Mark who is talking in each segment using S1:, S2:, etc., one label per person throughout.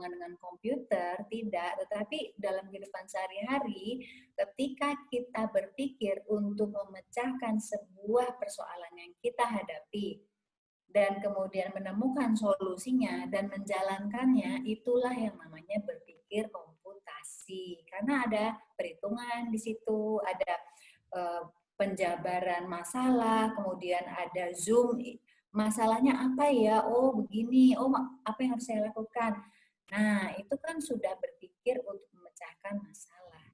S1: berhubungan dengan komputer, tidak. Tetapi dalam kehidupan sehari-hari, ketika kita berpikir untuk memecahkan sebuah persoalan yang kita hadapi, dan kemudian menemukan solusinya dan menjalankannya, itulah yang namanya berpikir komputasi. Karena ada perhitungan di situ, ada penjabaran masalah, kemudian ada zoom, masalahnya apa ya? Oh, begini. Oh, apa yang harus saya lakukan? Nah, itu kan sudah berpikir untuk memecahkan masalah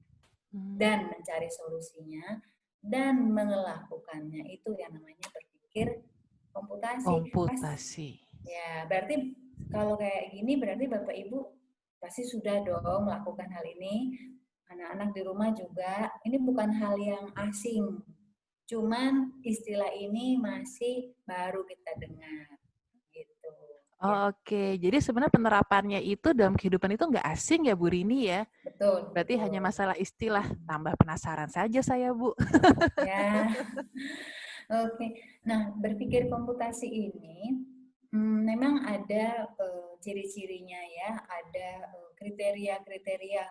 S1: dan mencari solusinya dan melakukannya. Itu yang namanya berpikir komputasi.
S2: Komputasi.
S1: Ya, berarti kalau kayak gini berarti Bapak Ibu pasti sudah dong melakukan hal ini. Anak-anak di rumah juga. Ini bukan hal yang asing. Cuman istilah ini masih baru kita dengar. Gitu. Ya,
S2: Oh, oke. Jadi sebenarnya penerapannya itu dalam kehidupan itu nggak asing ya Bu Rini ya?
S1: betul,
S2: Berarti hanya
S1: betul.
S2: masalah istilah. Tambah penasaran saja saya Bu.
S1: Ya, oke. Nah, berpikir komputasi ini memang ada ciri-cirinya ya, ada kriteria-kriteria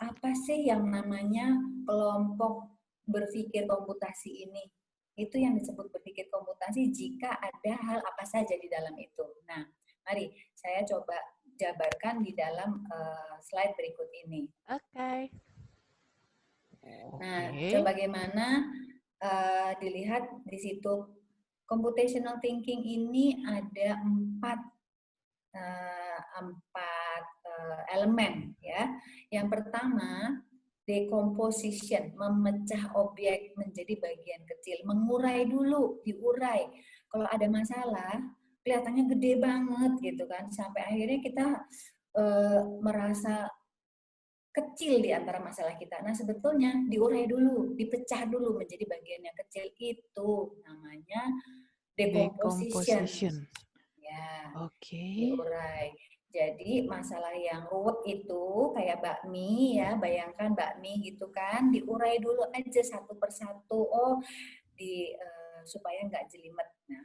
S1: apa sih yang namanya kelompok berpikir komputasi ini. Itu yang disebut berpikir komputasi jika ada hal apa saja di dalam itu. Nah, mari saya coba jabarkan di dalam slide berikut ini.
S2: Oke.
S1: Nah,
S2: Oke.
S1: coba bagaimana dilihat di situ computational thinking ini ada empat elemen ya. Yang pertama decomposition, memecah objek menjadi bagian kecil, mengurai dulu, diurai. Kalau ada masalah kelihatannya gede banget gitu kan, sampai akhirnya kita merasa kecil di antara masalah kita. Nah, sebetulnya diurai dulu, dipecah dulu menjadi bagian yang kecil. Itu namanya decomposition.
S2: Decomposition.
S1: Ya,
S2: Oke.
S1: diurai. Jadi masalah yang ruwet itu kayak bakmi ya, bayangkan bakmi gitu kan, diurai dulu aja satu persatu. Oh, supaya nggak jelimet. Nah,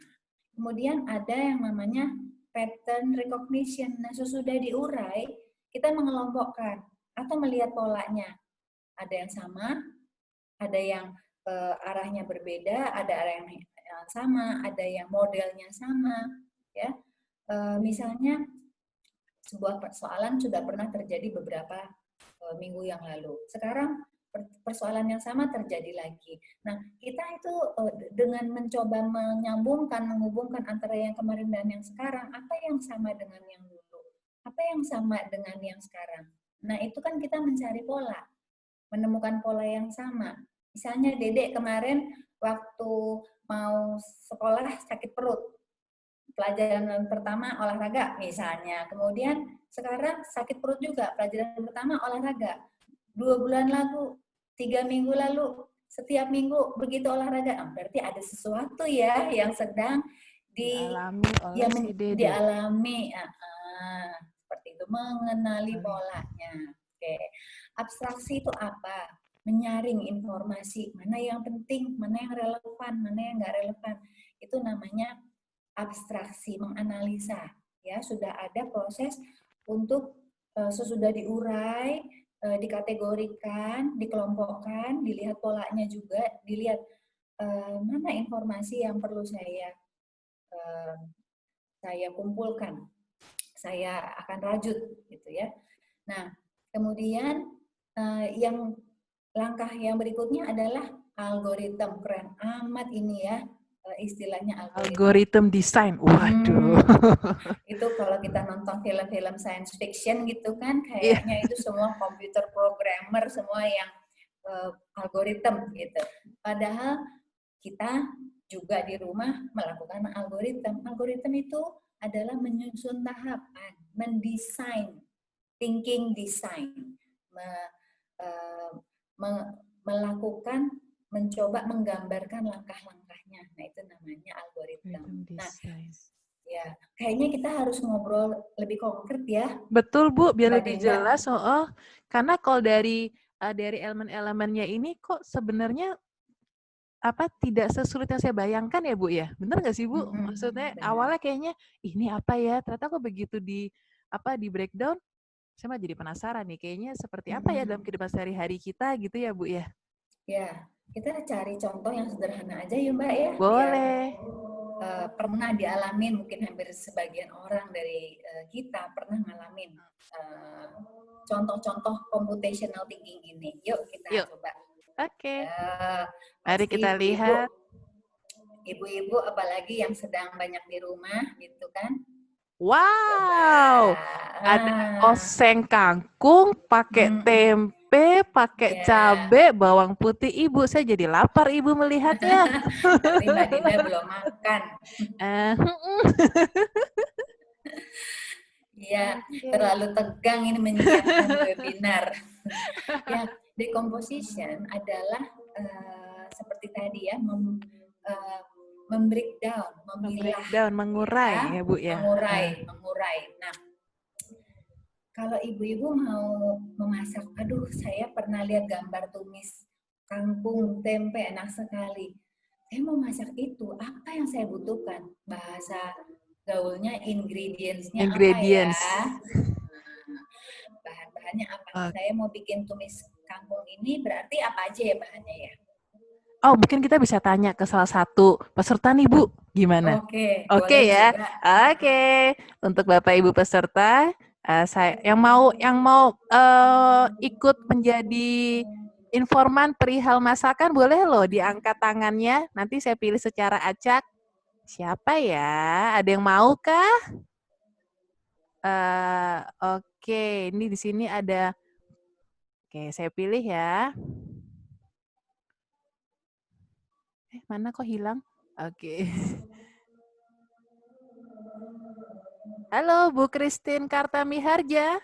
S1: kemudian ada yang namanya pattern recognition. Nah, sesudah diurai, kita mengelompokkan atau melihat polanya. Ada yang sama, ada yang arahnya berbeda, ada arah yang sama, ada yang modelnya sama, ya. Misalnya sebuah persoalan sudah pernah terjadi beberapa minggu yang lalu. Sekarang persoalan yang sama terjadi lagi. Nah, kita itu dengan mencoba menyambungkan, menghubungkan antara yang kemarin dan yang sekarang, apa yang sama dengan yang dulu? Apa yang sama dengan yang sekarang? Nah, itu kan kita mencari pola, menemukan pola yang sama. Misalnya Dedek kemarin waktu mau sekolah sakit perut, pelajaran pertama olahraga misalnya. Kemudian sekarang sakit perut juga, pelajaran pertama olahraga. 2 bulan lalu, 3 minggu lalu, setiap minggu begitu olahraga. Berarti ada sesuatu ya yang sedang
S2: Dialami oleh si Dede.
S1: dialami. Seperti itu, mengenali polanya. Oke. Abstraksi itu apa? Menyaring informasi, mana yang penting, mana yang relevan, mana yang nggak relevan. Itu namanya abstraksi, menganalisa. Ya, sudah ada proses untuk sesudah diurai, dikategorikan, dikelompokkan, dilihat polanya juga, dilihat mana informasi yang perlu saya kumpulkan, saya akan rajut gitu ya. Nah, kemudian yang langkah yang berikutnya adalah algoritma. Keren amat ini ya, istilahnya algoritma.
S2: Algoritma desain. Waduh.
S1: Itu kalau kita nonton film-film science fiction gitu kan,
S2: Iya.
S1: kayaknya itu semua komputer programmer, semua yang algoritma gitu. Padahal kita juga di rumah melakukan algoritma. Algoritma itu adalah menyusun tahapan, mendesain, thinking design, melakukan, mencoba menggambarkan langkah-langkahnya. Nah, itu namanya algoritma. Nah, ya, kayaknya kita harus ngobrol lebih konkret ya.
S2: Betul Bu, biar
S1: Mbak
S2: lebih
S1: Dinda.
S2: jelas. Karena kalau dari elemen-elemennya ini kok sebenarnya tidak sesulit yang saya bayangkan ya Bu ya. Benar nggak sih Bu? Maksudnya
S1: Benar.
S2: awalnya kayaknya ini apa ya? Ternyata kok begitu di breakdown, saya mah jadi penasaran nih, kayaknya seperti apa ya dalam kehidupan sehari-hari kita gitu ya Bu ya?
S1: Ya, kita cari contoh yang sederhana aja ya Mbak ya, biar
S2: Boleh.
S1: pernah dialamin, mungkin hampir sebagian orang dari kita pernah ngalamin contoh-contoh computational thinking ini. Yuk kita
S2: Yuk.
S1: coba.
S2: Oke. Mari
S1: Pasti
S2: kita lihat.
S1: ibu-ibu apalagi yang sedang banyak di rumah gitu kan.
S2: Wow, ada oseng kangkung, pakai tempe, pakai cabe, bawang putih. Ibu, saya jadi lapar Ibu melihatnya.
S1: Berarti Mbak Dinda belum makan. Iya, terlalu tegang ini menyiapkan webinar. Ya, decomposition adalah seperti tadi ya, membreakdown, memilah,
S2: mengurai ya Bu ya.
S1: Mengurai. Nah, kalau ibu-ibu mau memasak, aduh saya pernah lihat gambar tumis kangkung, tempe, enak sekali. Saya mau masak itu, apa yang saya butuhkan? Bahasa gaulnya ingredients-nya apa ya? Bahan-bahannya apa? Saya mau bikin tumis kangkung ini, berarti apa aja ya bahannya ya?
S2: Oh, mungkin kita bisa tanya ke salah satu peserta nih Bu, gimana? Oke ya. Oke, untuk Bapak Ibu peserta, saya yang mau ikut menjadi informan perihal masakan boleh loh diangkat tangannya. Nanti saya pilih secara acak. Siapa ya? Ada yang mau kah? Oke, ini di sini ada. Oke, saya pilih ya. Mana kok hilang? Oke. Halo, Bu Christine Kartamiharja.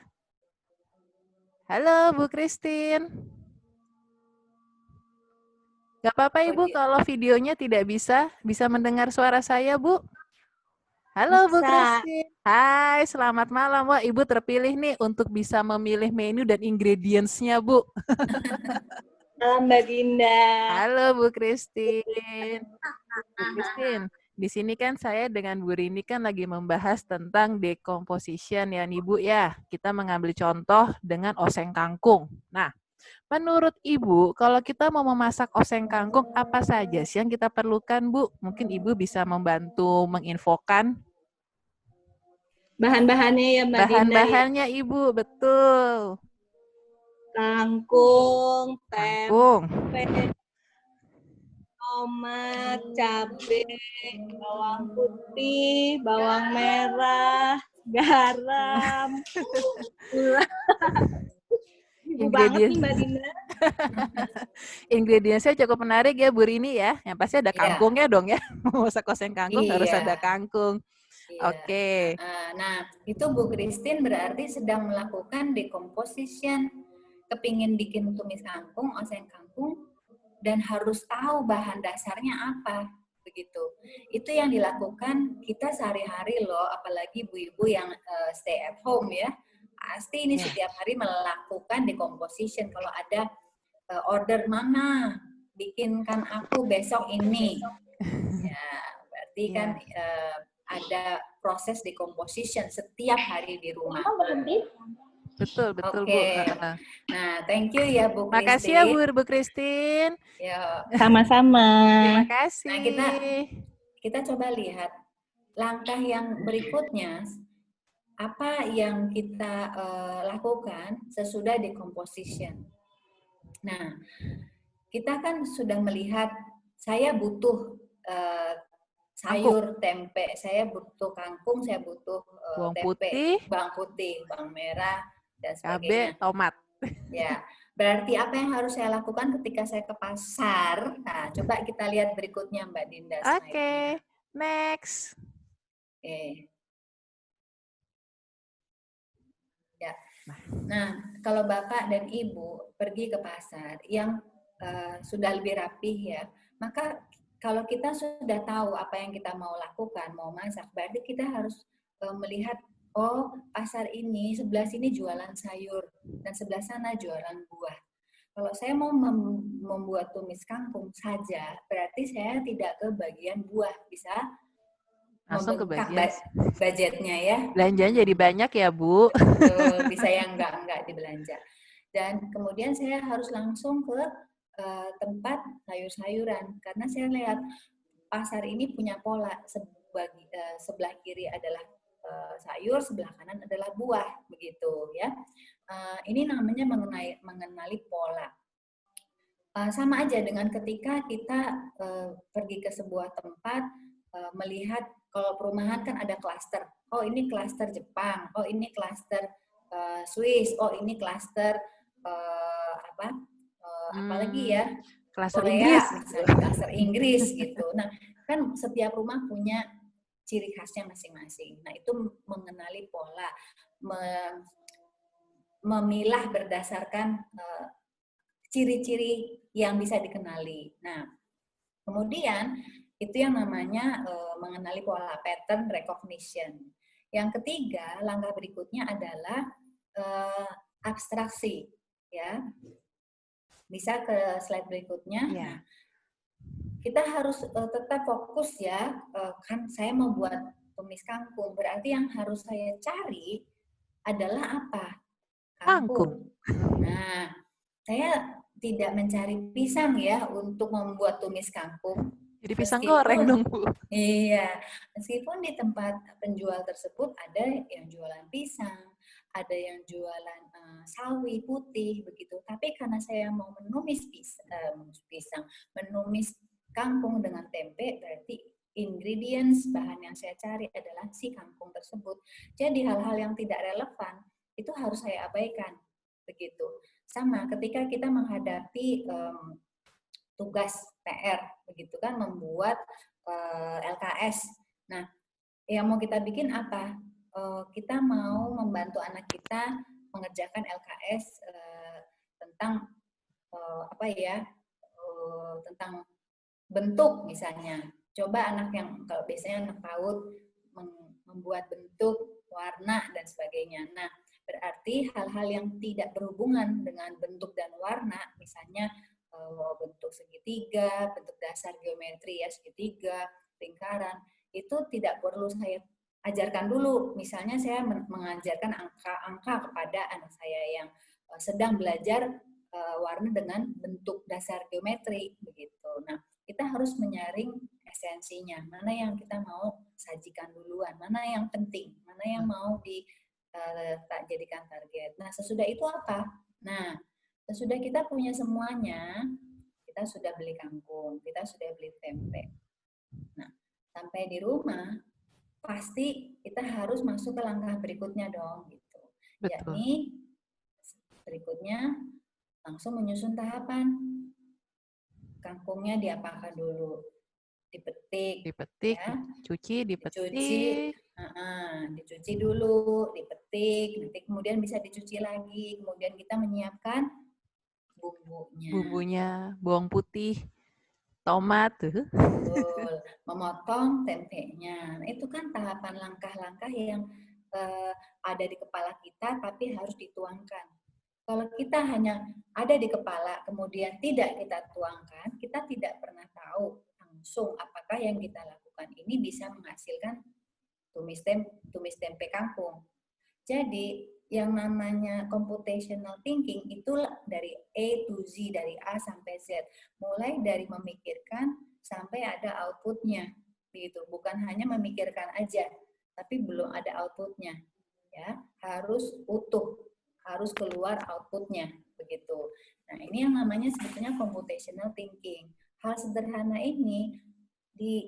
S2: Halo, Bu Christine. Gak apa-apa Ibu kalau videonya tidak bisa mendengar suara saya, Bu. Halo, Bu Christine. Hai, selamat malam. Wah, Ibu terpilih nih untuk bisa memilih menu dan ingredients-nya, Bu.
S3: Halo, Mbak Dinda.
S2: Halo, Bu Christine. Bu Christine, di sini kan saya dengan Bu Rini kan lagi membahas tentang decomposition ya nih Bu ya. Kita mengambil contoh dengan oseng kangkung. Nah, menurut Ibu, kalau kita mau memasak oseng kangkung, apa saja sih yang kita perlukan, Bu? Mungkin Ibu bisa membantu menginfokan.
S3: Bahan-bahannya ya, Mbak Dinda.
S2: Bahan-bahannya Ibu, betul.
S3: Kangkung, tempe, tomat, cabai, bawang putih, bawang merah, garam, gula. Ibu banget nih Mbak Dinda.
S2: Ingredientsnya cukup menarik ya Bu Rini ya. Yang pasti ada kangkungnya dong ya. Masak oseng kangkung harus ada kangkung. Oke.
S1: Nah, itu Bu Christine berarti sedang melakukan decomposition. Kepingin bikin tumis kangkung, oseng kangkung, dan harus tahu bahan dasarnya apa. Begitu. Itu yang dilakukan kita sehari-hari loh, apalagi ibu-ibu yang stay at home ya. Pasti ini setiap hari melakukan decomposition. Kalau ada order mana, bikinkan aku besok ini. Ya, berarti kan ada proses decomposition setiap hari di rumah.
S2: Betul, Bu.
S1: Nah, thank you ya Bu Christine.
S2: Makasih ya Bu Christine.
S1: Ya.
S3: Sama-sama.
S2: Terima kasih.
S1: Nah, kita coba lihat langkah yang berikutnya. Apa yang kita lakukan sesudah decomposition. Nah, kita kan sudah melihat saya butuh sayur, tempe, saya butuh kangkung, saya butuh tempe, bawang putih, bawang merah, dan sebagainya.
S2: Cabai, tomat.
S1: Ya, berarti apa yang harus saya lakukan ketika saya ke pasar? Nah, coba kita lihat berikutnya Mbak Dinda.
S2: Oke, next.
S1: Ya. Nah, kalau Bapak dan Ibu pergi ke pasar yang sudah lebih rapih ya, maka kalau kita sudah tahu apa yang kita mau lakukan, mau masak, berarti kita harus melihat, oh pasar ini, sebelah sini jualan sayur, dan sebelah sana jualan buah. Kalau saya mau membuat tumis kangkung saja, berarti saya tidak ke bagian buah, bisa
S2: Langsung
S1: membengkak
S2: kebagian.
S1: budgetnya ya.
S2: Belanjaan jadi banyak ya, Bu.
S1: Betul, bisa yang enggak dibelanja. Dan kemudian saya harus langsung ke tempat sayur-sayuran karena saya lihat pasar ini punya pola, sebelah kiri adalah sayur, sebelah kanan adalah buah, begitu ya. Ini namanya mengenali pola. Sama aja dengan ketika kita pergi ke sebuah tempat, melihat kalau perumahan kan ada klaster. Oh ini klaster Jepang, oh ini klaster Swiss, oh ini klaster apalagi ya,
S2: Klaster
S1: Korea,
S2: Inggris.
S1: misalnya klaster Inggris gitu. Nah kan setiap rumah punya ciri khasnya masing-masing. Nah itu mengenali pola, memilah berdasarkan ciri-ciri yang bisa dikenali. Nah, kemudian itu yang namanya mengenali pola, pattern recognition. Yang ketiga, langkah berikutnya adalah abstraksi, ya. Bisa ke slide berikutnya.
S2: Ya.
S1: Nah, kita harus tetap fokus ya. Kan saya mau buat tumis kangkung, berarti yang harus saya cari adalah apa? Kangkung. Nah, saya tidak mencari pisang ya untuk membuat tumis kangkung.
S2: Jadi pisang goreng dong, Bu.
S1: Iya, meskipun di tempat penjual tersebut ada yang jualan pisang, ada yang jualan sawi putih begitu. Tapi karena saya mau menumis menumis kangkung dengan tempe, berarti ingredients bahan yang saya cari adalah si kangkung tersebut. Jadi hal-hal yang tidak relevan itu harus saya abaikan begitu. Sama ketika kita menghadapi tugas PR begitu kan, membuat LKS. Nah, yang mau kita bikin apa? Kita mau membantu anak kita mengerjakan LKS tentang tentang bentuk misalnya. Coba anak yang kalau biasanya anak PAUD membuat bentuk, warna dan sebagainya. Nah, berarti hal-hal yang tidak berhubungan dengan bentuk dan warna, misalnya bentuk segitiga, bentuk dasar geometri ya, segitiga, lingkaran, itu tidak perlu saya ajarkan dulu. Misalnya saya mengajarkan angka-angka kepada anak saya yang sedang belajar warna dengan bentuk dasar geometri begitu. Nah, kita harus menyaring esensinya, mana yang kita mau sajikan duluan, mana yang penting, mana yang mau jadikan target. Nah, sesudah itu apa? Nah, sesudah kita punya semuanya, kita sudah beli kangkung, kita sudah beli tempe. Nah, sampai di rumah, pasti kita harus masuk ke langkah berikutnya dong, gitu.
S2: Betul.
S1: Yakni berikutnya langsung menyusun tahapan. Kangkungnya diapakan dulu? Dipetik, ya.
S2: Dicuci,
S1: dicuci dulu, dipetik, nanti kemudian bisa dicuci lagi, kemudian kita menyiapkan
S2: bumbunya, bawang putih, tomat,
S1: betul, memotong tempenya. Nah, itu kan tahapan langkah-langkah yang ada di kepala kita tapi harus dituangkan. Kalau kita hanya ada di kepala kemudian tidak kita tuangkan, kita tidak pernah tahu langsung apakah yang kita lakukan ini bisa menghasilkan tumis tempe kangkung. Jadi yang namanya computational thinking itu dari A to Z, dari A sampai Z, mulai dari memikirkan sampai ada outputnya, begitu. Bukan hanya memikirkan aja, tapi belum ada outputnya, ya harus utuh, harus keluar outputnya, begitu. Nah ini yang namanya sebetulnya computational thinking. Hal sederhana ini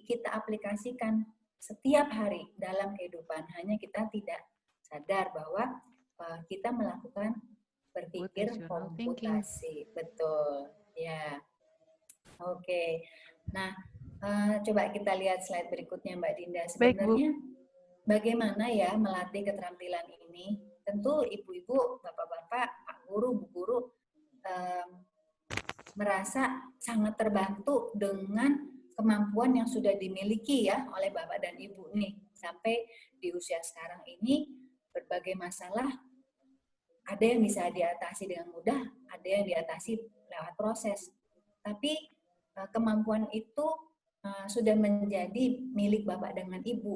S1: kita aplikasikan setiap hari dalam kehidupan, hanya kita tidak sadar bahwa kita melakukan berpikir komputasi. Betul, ya. Oke. Nah, coba kita lihat slide berikutnya, Mbak Dinda. Sebenarnya bagaimana ya melatih keterampilan ini? Tentu ibu-ibu, bapak-bapak, pak guru, bu guru merasa sangat terbantu dengan kemampuan yang sudah dimiliki ya oleh bapak dan ibu nih. Sampai di usia sekarang ini berbagai masalah ada yang bisa diatasi dengan mudah, ada yang diatasi lewat proses. Tapi kemampuan itu sudah menjadi milik Bapak dengan Ibu.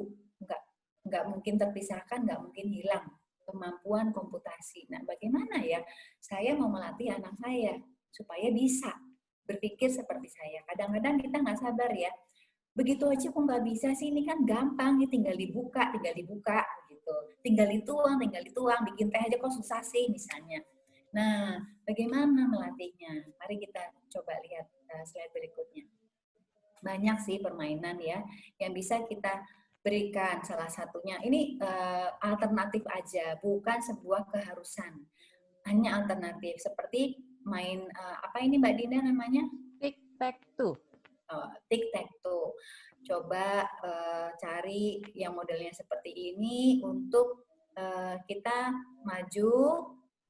S1: Nggak mungkin terpisahkan, nggak mungkin hilang kemampuan komputasi. Nah, bagaimana ya saya mau melatih anak saya supaya bisa berpikir seperti saya? Kadang-kadang kita nggak sabar ya. Begitu aja kok nggak bisa sih, ini kan gampang, ya tinggal dibuka gitu. Tinggal dituang, bikin teh aja kok susah sih misalnya. Nah, bagaimana melatihnya? Mari kita coba lihat slide berikutnya. Banyak sih permainan ya yang bisa kita berikan. Salah satunya ini alternatif aja, bukan sebuah keharusan, hanya alternatif seperti main apa ini Mbak Dinda namanya?
S2: Tic-tac-toe.
S1: Tic-tac-toe. Coba cari yang modelnya seperti ini untuk kita maju.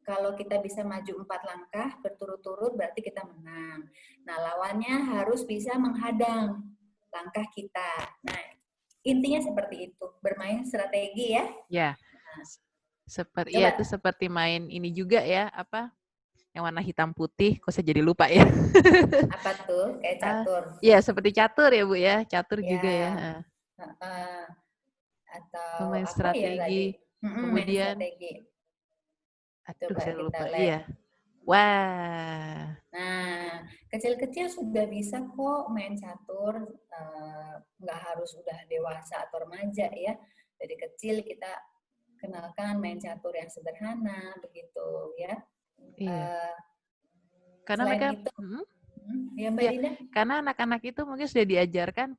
S1: Kalau kita bisa maju 4 langkah berturut-turut berarti kita menang. Nah, lawannya harus bisa menghadang langkah kita. Nah, intinya seperti itu, bermain strategi ya.
S2: Ya. Seperti ya, itu seperti main ini juga ya, apa? Yang warna hitam putih, kok saya jadi lupa ya.
S1: Apa tuh? Kayak catur.
S2: Iya, seperti catur ya, Bu ya. Catur ya. Juga ya.
S1: Atau
S2: pemain
S1: apa
S2: strategi.
S1: Ya
S2: kemudian
S1: strategi.
S2: Aduh,
S1: Coba
S2: saya lupa.
S1: lihat.
S2: Iya. Wah.
S1: Nah, kecil-kecil sudah bisa kok main catur. Nggak harus udah dewasa atau remaja ya. Dari kecil kita kenalkan main catur yang sederhana, begitu ya.
S2: Iya. Karena mereka
S1: itu, ya Mbak Dinda?
S2: Karena anak-anak itu mungkin sudah diajarkan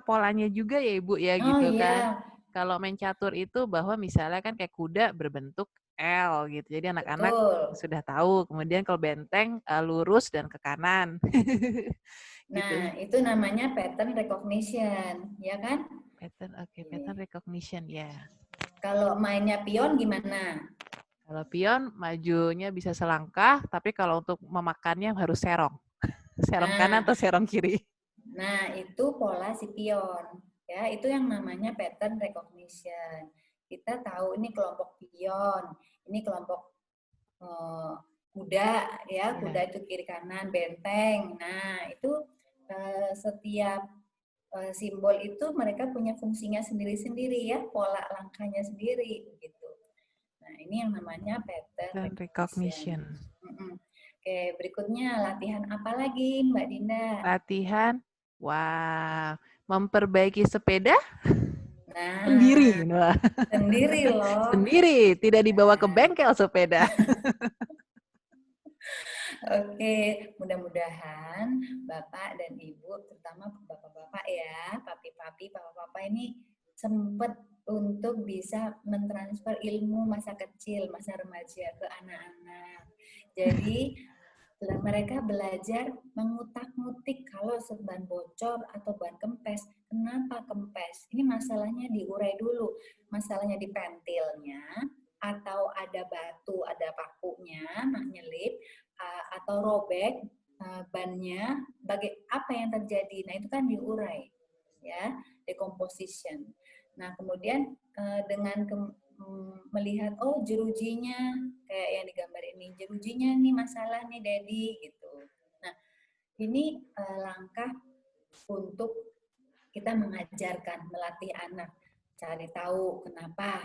S2: polanya juga ya Ibu ya, gitu kan. Kalau main catur itu bahwa misalnya kan kayak kuda berbentuk L gitu. Jadi anak-anak sudah tahu. Kemudian kalau benteng lurus dan ke kanan.
S1: Gitu. Nah, itu namanya pattern recognition, ya kan?
S2: Pattern recognition ya.
S1: Kalau mainnya pion gimana?
S2: Kalau pion majunya bisa selangkah, tapi kalau untuk memakannya harus serong. Serong kanan atau serong kiri.
S1: Nah, itu pola si pion. Ya, itu yang namanya pattern recognition. Kita tahu ini kelompok pion, ini kelompok kuda, ya, kuda itu kiri kanan, benteng. Nah, itu setiap simbol itu mereka punya fungsinya sendiri-sendiri ya, pola langkahnya sendiri gitu. Nah, ini yang namanya pattern recognition. Oke, berikutnya latihan apa lagi Mbak Dinda?
S2: Latihan, memperbaiki sepeda sendiri.
S1: Sendiri loh.
S2: Sendiri, tidak dibawa ke bengkel sepeda.
S1: Oke, mudah-mudahan Bapak dan Ibu, terutama Bapak-Bapak ya, papi-papi, Papa-papa ini sempat untuk bisa mentransfer ilmu masa kecil, masa remaja ke anak-anak. Jadi mereka belajar mengutak-ngutik kalau ban bocor atau ban kempes. Kenapa kempes? Ini masalahnya diurai dulu. Masalahnya di pentilnya, atau ada batu, ada pakunya, nyelip, atau robek bannya, apa yang terjadi? Nah, itu kan diurai, ya, decomposition. Nah, kemudian dengan melihat, oh jerujinya kayak yang digambar ini, jerujinya nih masalah nih Daddy gitu. Nah, ini langkah untuk kita mengajarkan, melatih anak cari tahu kenapa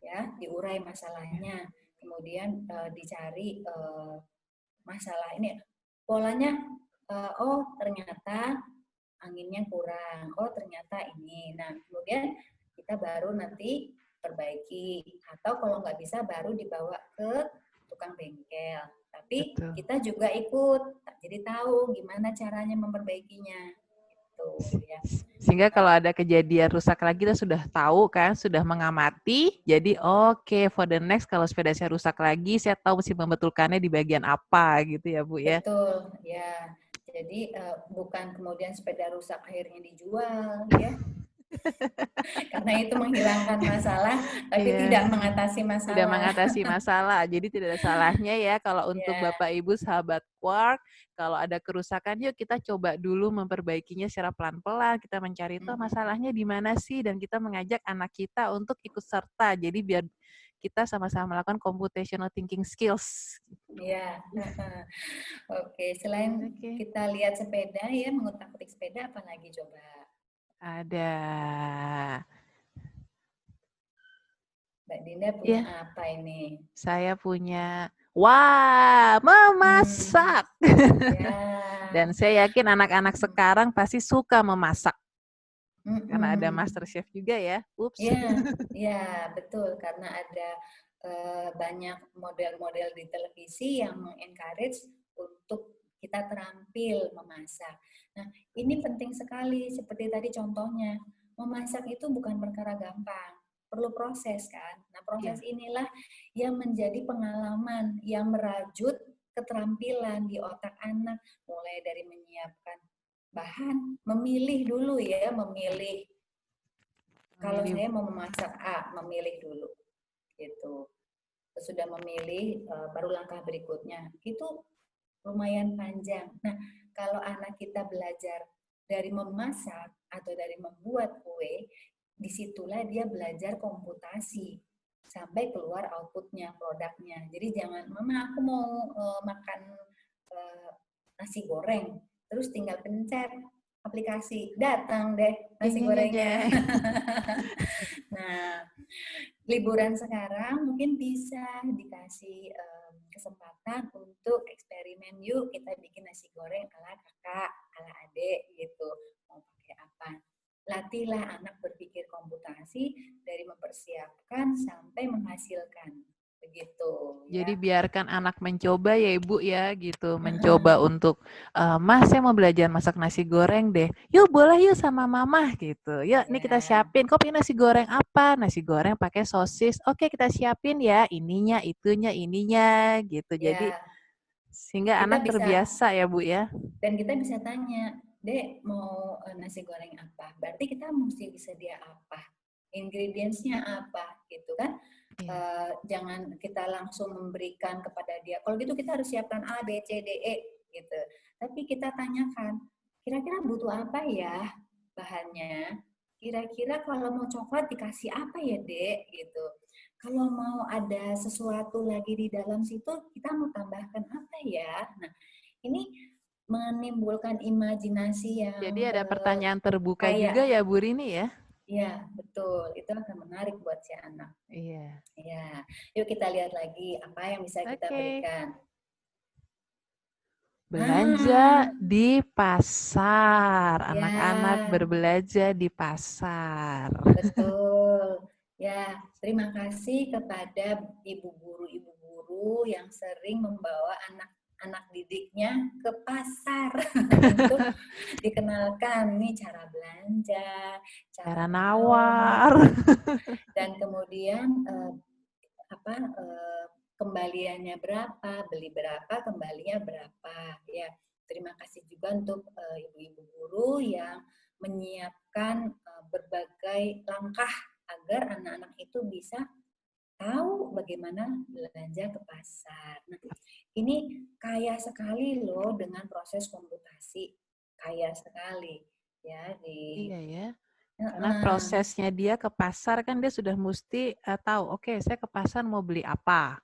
S1: ya, diurai masalahnya, kemudian dicari masalah ini polanya, oh ternyata anginnya kurang, oh ternyata ini. Nah, kemudian kita baru nanti perbaiki, atau kalau nggak bisa baru dibawa ke tukang bengkel. Tapi kita juga ikut, jadi tahu gimana caranya memperbaikinya. Gitu, ya.
S2: Sehingga kalau ada kejadian rusak lagi kita sudah tahu kan, sudah mengamati. Jadi oke, for the next kalau sepeda saya rusak lagi, saya tahu mesti membetulkannya di bagian apa gitu ya Bu ya.
S1: Betul, ya. Jadi bukan kemudian sepeda rusak akhirnya dijual ya. Karena itu menghilangkan masalah, tapi tidak mengatasi masalah.
S2: Tidak mengatasi masalah. Jadi tidak ada salahnya ya kalau untuk Bapak Ibu sahabat Quark, kalau ada kerusakan, yuk kita coba dulu memperbaikinya secara pelan-pelan. Kita mencari tahu masalahnya di mana sih, dan kita mengajak anak kita untuk ikut serta. Jadi biar kita sama-sama melakukan computational thinking skills.
S1: Iya. Oke, selain kita lihat sepeda ya, mengutak-atik sepeda, apa lagi coba?
S2: Ada.
S1: Mbak Dinda punya
S2: Ya,
S1: apa ini?
S2: saya punya, wah, memasak.
S1: Ya.
S2: Dan saya yakin anak-anak sekarang pasti suka memasak. Karena ada
S1: Mm-mm.
S2: master chef juga ya. Ups.
S1: Ya, ya betul karena ada banyak model-model di televisi yang mengencourage untuk kita terampil memasak. Nah, ini penting sekali seperti tadi contohnya. Memasak itu bukan perkara gampang, perlu proses kan. Nah, proses inilah yang menjadi pengalaman yang merajut keterampilan di otak anak mulai dari menyiapkan bahan, memilih dulu ya, memilih kalau saya mau memasak A, memilih dulu, gitu. Sudah memilih, baru langkah berikutnya. Itu lumayan panjang. Nah, kalau anak kita belajar dari memasak atau dari membuat kue, disitulah dia belajar komputasi sampai keluar outputnya, produknya. Jadi jangan, Mama aku mau makan nasi goreng, terus tinggal pencet aplikasi, datang deh nasi gorengnya. Nah, liburan sekarang mungkin bisa dikasih kesempatan untuk eksperimen, yuk kita bikin nasi goreng ala kakak, ala adik gitu, mau pakai apa. Latihlah anak berpikir komputasi dari mempersiapkan sampai menghasilkan, begitu
S2: Jadi
S1: ya.
S2: biarkan anak mencoba ya Ibu ya gitu, mencoba untuk Mas saya mau belajar masak nasi goreng deh. Yuk boleh yuk sama Mama gitu. Yuk ini kita
S1: Ya,
S2: siapin. Kau pilih nasi goreng apa? Nasi goreng pakai sosis. Oke kita siapin ya ininya, itunya, ininya gitu. Jadi
S1: ya
S2: sehingga
S1: kita
S2: anak
S1: bisa,
S2: terbiasa ya Bu ya.
S1: dan kita bisa tanya, Dek mau nasi goreng apa? Berarti kita mesti sedia apa? Ingredientsnya apa gitu kan?
S2: Iya.
S1: Jangan kita langsung memberikan kepada dia. Kalau gitu kita harus siapkan A, B, C, D, E gitu. Tapi kita tanyakan, kira-kira butuh apa ya bahannya? Kira-kira kalau mau coklat dikasih apa ya, Dek? Gitu. Kalau mau ada sesuatu lagi di dalam situ, kita mau tambahkan apa ya? Nah, ini menimbulkan imajinasi yang
S2: Jadi ada pertanyaan terbuka
S1: kaya.
S2: juga ya Bu Rini ya.
S1: Ya, betul. Itu akan menarik buat si anak.
S2: Iya.
S1: Ya, yuk kita lihat lagi apa yang bisa kita
S2: Oke.
S1: berikan.
S2: Belanja di pasar. Anak-anak
S1: Ya,
S2: berbelanja di pasar.
S1: betul. Ya, terima kasih kepada ibu guru yang sering membawa anak-anak didiknya ke pasar untuk dikenalkan nih cara belanja,
S2: Cara
S1: cara
S2: nawar.
S1: menawar, dan kemudian kembaliannya berapa, beli berapa, kembalinya berapa. Ya, terima kasih juga untuk ibu-ibu guru yang menyiapkan berbagai langkah agar anak-anak itu bisa tahu bagaimana belanja ke pasar. Nah, ini kaya sekali loh dengan proses komputasi, kaya sekali ya di.
S2: Iya ya. Karena prosesnya dia ke pasar kan dia sudah mesti tahu, oke, saya ke pasar mau beli apa.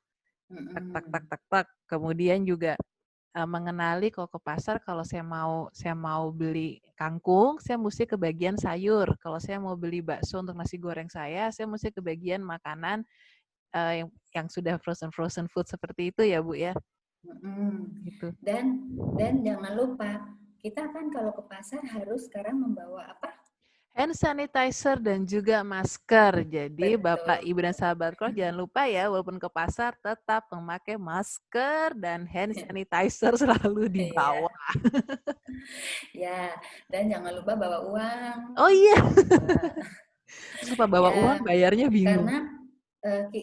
S2: Tak tak tak tak tak. Kemudian juga mengenali kalau ke pasar kalau saya mau beli kangkung, saya mesti ke bagian sayur. Kalau saya mau beli bakso untuk nasi goreng saya mesti ke bagian makanan yang sudah frozen food seperti itu ya Bu ya. Gitu.
S1: Dan jangan lupa, kita kan kalau ke pasar harus sekarang membawa apa?
S2: Hand sanitizer dan juga masker. Jadi Bapak,
S1: Betul.
S2: Ibu, dan sahabat Cross jangan lupa ya, walaupun ke pasar tetap memakai masker dan hand sanitizer selalu dibawa.
S1: Ya, dan jangan lupa bawa uang.
S2: Oh iya. Terus lupa bawa uang,
S1: Ya,
S2: bayarnya bingung.
S1: karena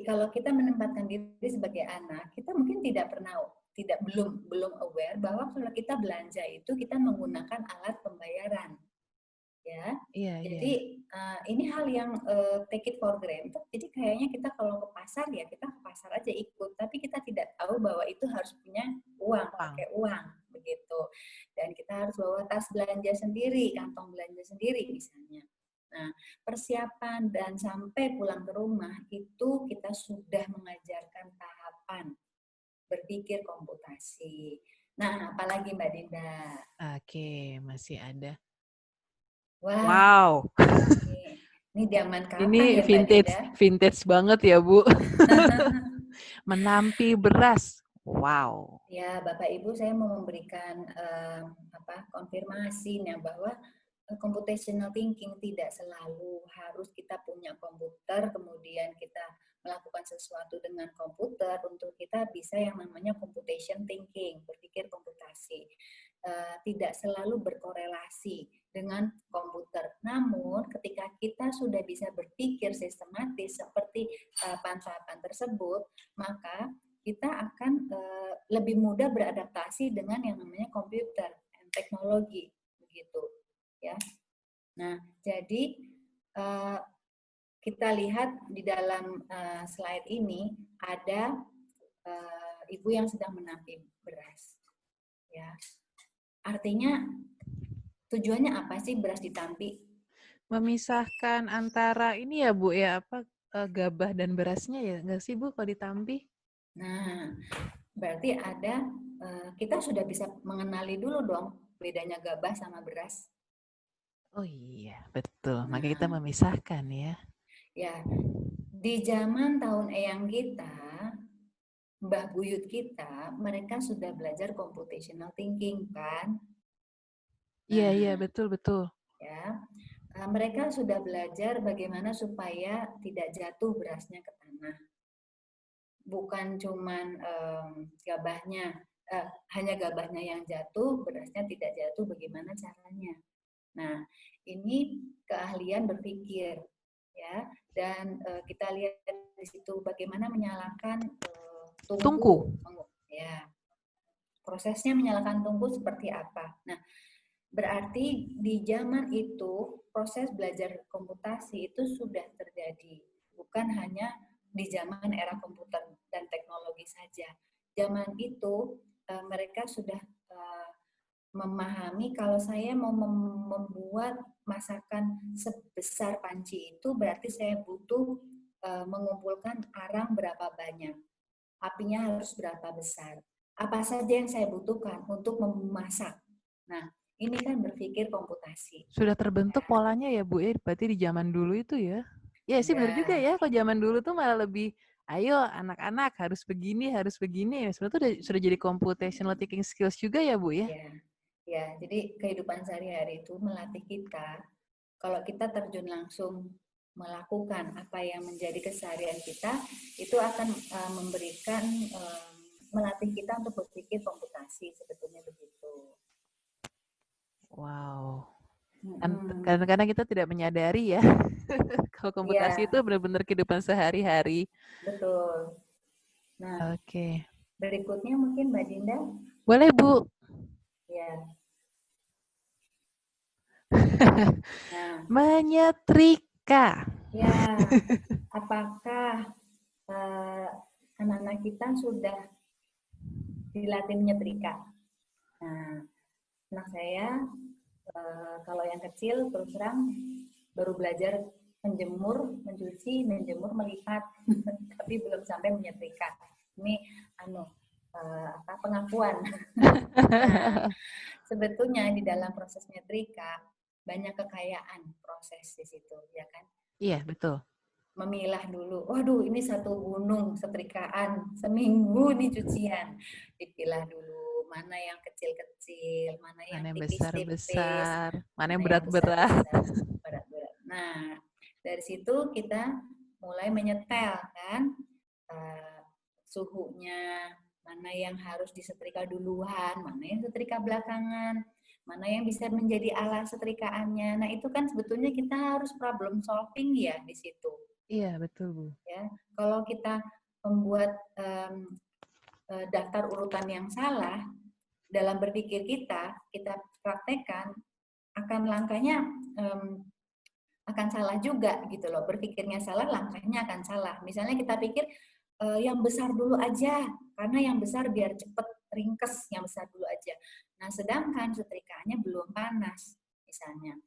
S1: kalau kita menempatkan diri sebagai anak, kita mungkin belum aware bahwa kalau kita belanja itu kita menggunakan alat pembayaran. Ya,
S2: Iya,
S1: jadi ini hal yang take it for granted. Jadi kayaknya kita kalau ke pasar ya kita ke pasar aja ikut, tapi kita tidak tahu bahwa itu harus punya uang, pakai uang begitu. Dan kita harus bawa tas belanja sendiri, kantong belanja sendiri misalnya. Nah, persiapan dan sampai pulang ke rumah itu kita sudah mengajarkan tahapan berpikir komputasi. Nah, apalagi Mbak Dinda?
S2: Oke, masih ada.
S1: Wah,
S2: Wow.
S1: ini zaman kapan
S2: Ini
S1: ya Mbak Dinda?
S2: vintage banget ya Bu. Menampi beras. Wow.
S1: Ya, Bapak Ibu, saya mau memberikan konfirmasi bahwa computational thinking tidak selalu harus kita punya komputer, kemudian kita melakukan sesuatu dengan komputer untuk kita bisa yang namanya computation thinking, berpikir komputasi. Tidak selalu berkorelasi dengan komputer. Namun, ketika kita sudah bisa berpikir sistematis seperti tahapan-tahapan tersebut, maka kita akan lebih mudah beradaptasi dengan yang namanya komputer dan teknologi, begitu ya. Nah, jadi kita lihat di dalam slide ini ada ibu yang sedang menampi beras, ya. Artinya tujuannya apa sih beras ditampi?
S2: Memisahkan antara ini ya Bu ya, gabah dan berasnya ya, nggak sih Bu kalau ditampi?
S1: Nah, berarti kita sudah bisa mengenali dulu dong bedanya gabah sama beras.
S2: Oh iya, betul. Makanya kita memisahkan ya.
S1: Ya, di zaman tahun eyang kita, mbah buyut kita, mereka sudah belajar computational thinking kan?
S2: Iya, betul.
S1: Ya, mereka sudah belajar bagaimana supaya tidak jatuh berasnya ke tanah. Bukan cuman gabahnya, hanya gabahnya yang jatuh, berasnya tidak jatuh, bagaimana caranya. Nah, ini keahlian berpikir, ya. Dan kita lihat di situ bagaimana menyalakan tungku. Ya, prosesnya menyalakan tungku seperti apa. Nah, berarti di zaman itu proses belajar komputasi itu sudah terjadi, bukan hanya di zaman era komputer dan teknologi saja. Zaman itu mereka sudah memahami kalau saya mau membuat masakan sebesar panci itu berarti saya butuh mengumpulkan arang berapa banyak, apinya harus berapa besar, apa saja yang saya butuhkan untuk memasak. Nah, ini kan berpikir komputasi.
S2: Sudah terbentuk polanya ya Bu ya, berarti di zaman dulu itu ya. Ya sih benar juga ya, kalau zaman dulu tuh malah lebih, ayo anak-anak harus begini. Sebenarnya tuh sudah jadi computational thinking skills juga ya Bu ya.
S1: Ya, jadi kehidupan sehari-hari itu melatih kita, kalau kita terjun langsung melakukan apa yang menjadi keseharian kita, itu akan memberikan, melatih kita untuk berpikir komputasi, sebetulnya begitu.
S2: Wow. Kadang-kadang kita tidak menyadari ya, kalau komputasi itu benar-benar kehidupan sehari-hari.
S1: Betul. Nah,
S2: Oke.
S1: Berikutnya mungkin Mbak Dinda.
S2: Boleh Bu.
S1: Ya.
S2: Nah. Menyetrika.
S1: Ya, apakah anak-anak kita sudah dilatih menyetrika? Nah, anak saya kalau yang kecil terus terang baru belajar menjemur, mencuci, menjemur, melipat, tapi belum sampai menyetrika. Ini pengakuan. Nah, sebetulnya di dalam proses nyetrika banyak kekayaan proses di situ, ya kan?
S2: Iya, betul.
S1: Memilah dulu, waduh ini satu gunung setrikaan, seminggu nih cucian. Dipilah dulu, mana yang kecil-kecil, mana yang tipis-tipis,
S2: mana yang berat-berat.
S1: Nah, dari situ kita mulai menyetel kan, suhunya, mana yang harus disetrika duluan, mana yang setrika belakangan, mana yang bisa menjadi alat setrikaannya. Nah, itu kan sebetulnya kita harus problem solving ya di situ.
S2: Iya, betul, Bu.
S1: Ya, kalau kita membuat daftar urutan yang salah dalam berpikir kita praktekkan, akan langkahnya akan salah juga gitu loh. Berpikirnya salah, langkahnya akan salah. Misalnya kita pikir yang besar dulu aja, karena yang besar biar cepet ringkes, yang besar dulu aja. Nah, sedangkan setrikaannya belum panas, misalnya.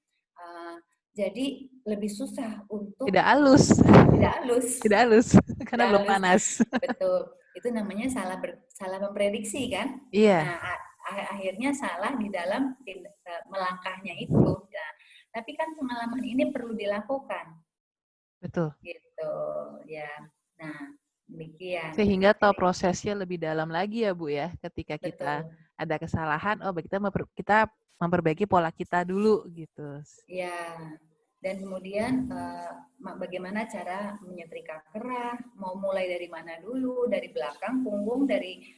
S1: Jadi lebih susah untuk
S2: tidak halus, karena belum panas.
S1: Betul, itu namanya salah memprediksi kan?
S2: Iya.
S1: Nah, akhirnya salah di dalam melangkahnya itu. Nah, tapi kan pengalaman ini perlu dilakukan.
S2: Betul.
S1: Gitu, ya. Nah, demikian.
S2: Sehingga tahu prosesnya lebih dalam lagi ya Bu ya, ketika kita
S1: Betul.
S2: ada kesalahan, oh kita memperbaiki pola kita dulu gitu.
S1: Ya, dan kemudian bagaimana cara menyetrika kerah, mau mulai dari mana dulu, dari belakang, punggung, dari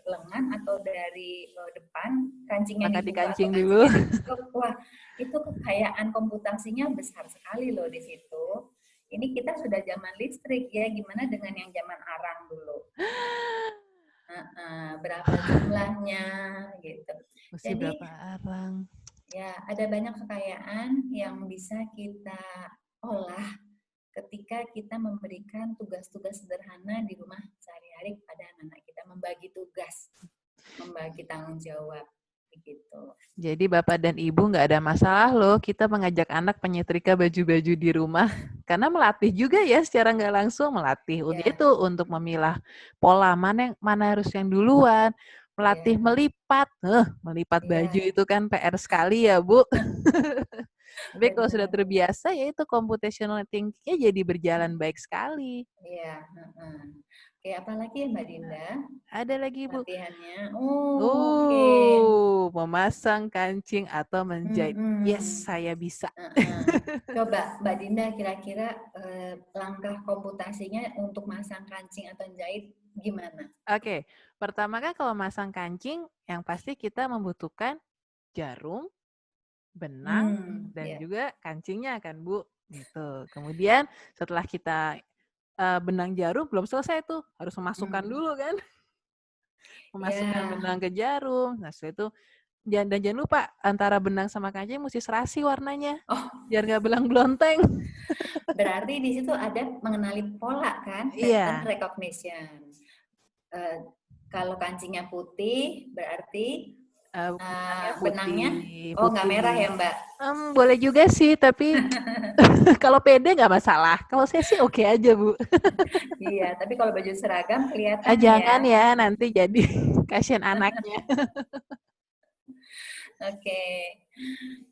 S1: lengan atau dari depan, kancingnya
S2: Maka
S1: dibuka
S2: dikancing
S1: atau
S2: dulu.
S1: kancingnya ditutup. Wah, itu kekayaan komputasinya besar sekali loh di situ. Ini kita sudah zaman listrik ya, gimana dengan yang zaman arang dulu? Berapa jumlahnya gitu.
S2: Mesti
S1: Jadi
S2: berapa arang?
S1: ya ada banyak kekayaan yang bisa kita olah ketika kita memberikan tugas-tugas sederhana di rumah sehari-hari kepada anak-anak kita, membagi tugas, membagi tanggung jawab, begitu.
S2: Jadi Bapak dan Ibu nggak ada masalah loh kita mengajak anak menyetrika baju-baju di rumah. Karena melatih juga ya secara nggak langsung melatih
S1: Ya.
S2: itu untuk memilah pola mana harus yang duluan. Melatih
S1: Ya.
S2: melipat. Melipat
S1: Ya.
S2: baju itu kan PR sekali ya Bu. Tapi kalau sudah
S1: Benar.
S2: terbiasa ya itu computational thinking-nya jadi berjalan baik sekali.
S1: Iya. Oke, apa lagi ya Mbak Dinda?
S2: Ada lagi Bu.
S1: Latihannya. Oke.
S2: Memasang kancing atau menjahit. Yes, saya bisa.
S1: Coba Mbak Dinda kira-kira langkah komputasinya untuk masang kancing atau jahit gimana?
S2: Oke, pertama kan kalau masang kancing, yang pasti kita membutuhkan jarum, benang, dan juga kancingnya kan Bu. Gitu. Kemudian setelah kita benang jarum belum selesai tuh, harus memasukkan dulu kan. Memasukkan benang ke jarum. Nah setelah itu jangan lupa antara benang sama kancing mesti serasi warnanya. Biar nggak belang-belonteng.
S1: Berarti di situ ada mengenali pola kan?
S2: Iya.
S1: Pattern recognition. Kalau kancingnya putih berarti benangnya nggak merah ya Mbak?
S2: Boleh juga sih, tapi kalau pede nggak masalah. Kalau saya sih oke aja Bu.
S1: Iya, tapi kalau baju seragam kelihatan
S2: jangan ya nanti jadi kasihan anaknya.
S1: Oke.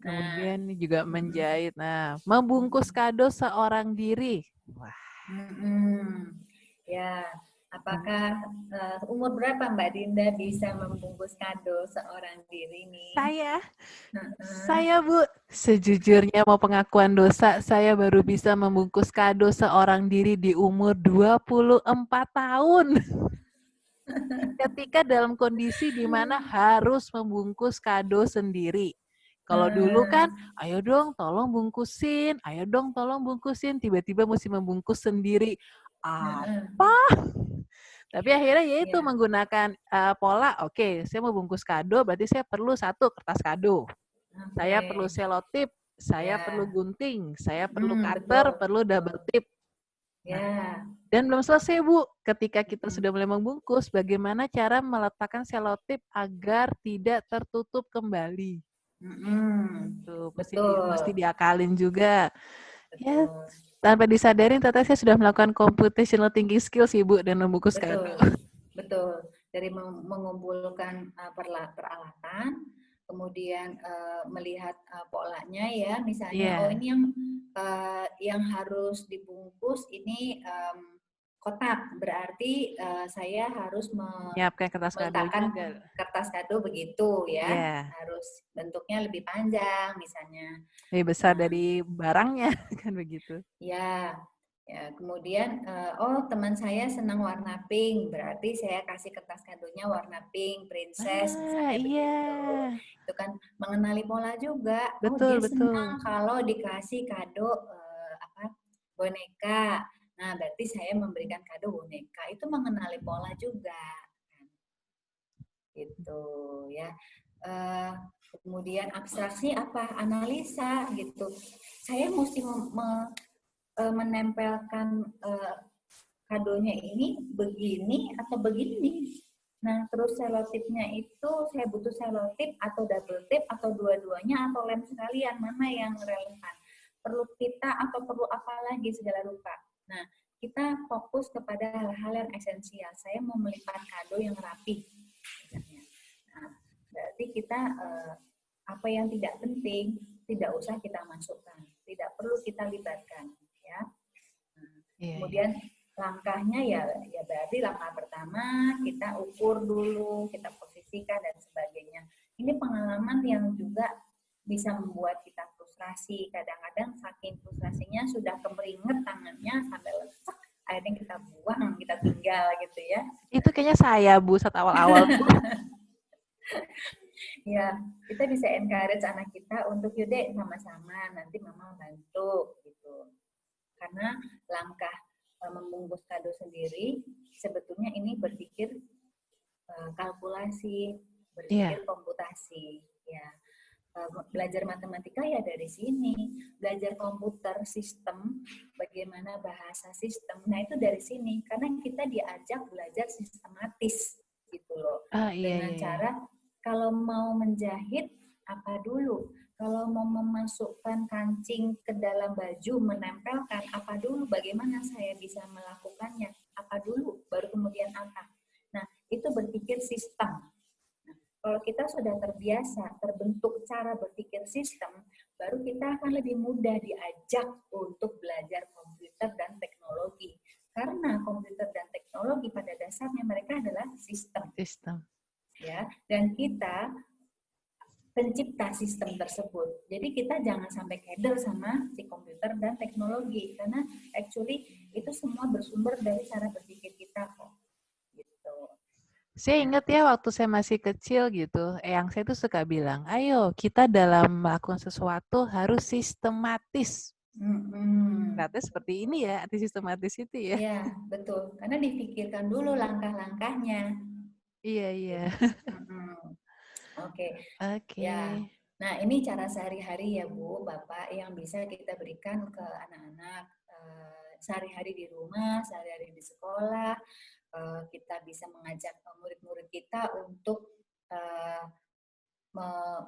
S2: Kemudian juga menjahit. Nah, membungkus kado seorang diri. Wah.
S1: Ya, apakah umur berapa Mbak Dinda bisa membungkus kado seorang diri nih?
S2: Saya Bu, sejujurnya mau pengakuan dosa, saya baru bisa membungkus kado seorang diri di umur 24 tahun. Ketika dalam kondisi di mana harus membungkus kado sendiri. Kalau dulu kan, ayo dong tolong bungkusin, tiba-tiba mesti membungkus sendiri. Apa? Tapi akhirnya yaitu menggunakan pola, oke, saya mau bungkus kado, berarti saya perlu 1 kertas kado. Saya perlu selotip, saya perlu gunting, saya perlu cutter, perlu double tip. Nah, dan belum selesai Bu, ketika kita sudah mulai membungkus, bagaimana cara meletakkan selotip agar tidak tertutup kembali. Tuh, mesti diakalin juga. Ya, tanpa disadarin ternyata saya sudah melakukan computational thinking skills Ibu dan membungkus kado.
S1: Betul. Dari mengumpulkan peralatan, kemudian melihat polanya ya, misalnya ini yang harus dibungkus ini kotak, berarti saya harus
S2: menyiapkan
S1: meletakkan kertas kado begitu ya, harus bentuknya lebih panjang misalnya,
S2: lebih besar dari barangnya kan begitu.
S1: Ya, kemudian teman saya senang warna pink, berarti saya kasih kertas kadonya warna pink, princess misalnya begitu. Itu kan mengenali pola juga. Dia senang kalau dikasih kado boneka. Nah, berarti saya memberikan kado boneka. Itu mengenali pola juga. Gitu ya. Kemudian abstraksi apa? Analisa gitu. Saya mesti menempelkan kadonya ini begini atau begini. Nah, terus selotipnya itu saya butuh selotip atau double tip atau dua-duanya atau lem sekalian, mana yang relevan. Perlu pita atau perlu apa lagi segala rupa. Nah, kita fokus kepada hal-hal yang esensial. Saya mau melipat kado yang rapi. Nah, berarti kita apa yang tidak penting tidak usah kita masukkan, tidak perlu kita libatkan, ya.
S2: Iya.
S1: Kemudian langkahnya ya berarti langkah pertama kita ukur dulu, kita posisikan dan sebagainya. Ini pengalaman yang juga bisa membuat kita frustrasi. Kadang-kadang saking frustrasinya sudah kemeringet tangannya sampai lecek, akhirnya kita buang, kita tinggal gitu ya.
S2: Itu kayaknya saya, Bu, saat awal-awal.
S1: Ya, kita bisa encourage anak kita untuk yaudah sama-sama, nanti mama bantu gitu. Karena langkah membungkus kado sendiri sebetulnya ini berpikir kalkulasi, berpikir komputasi, ya. Belajar matematika ya dari sini, belajar komputer sistem, bagaimana bahasa sistem, nah itu dari sini, karena kita diajak belajar sistematis gitu loh. Dengan cara kalau mau menjahit apa dulu, kalau mau memasukkan kancing ke dalam baju, menempelkan apa dulu, bagaimana saya bisa melakukannya, apa dulu, baru kemudian apa. Nah, itu berpikir sistem. Nah, kalau kita sudah terbiasa, terbentuk cara berpikir sistem, baru kita akan lebih mudah diajak untuk belajar komputer dan teknologi. Karena komputer dan teknologi pada dasarnya mereka adalah sistem. Ya, dan kita pencipta sistem tersebut. Jadi kita jangan sampai keder sama si komputer dan teknologi, karena actually itu semua bersumber dari cara berpikir kita kok. Gitu.
S2: Saya ingat ya waktu saya masih kecil gitu, eyang saya tuh suka bilang, ayo kita dalam melakukan sesuatu harus sistematis. Ternyata seperti ini ya, arti sistematis itu ya.
S1: Iya, betul. Karena dipikirkan dulu langkah-langkahnya.
S2: Iya.
S1: Oke. Ya. Nah, ini cara sehari-hari ya Bu, Bapak yang bisa kita berikan ke anak-anak sehari-hari di rumah, sehari-hari di sekolah. Kita bisa mengajak murid-murid kita untuk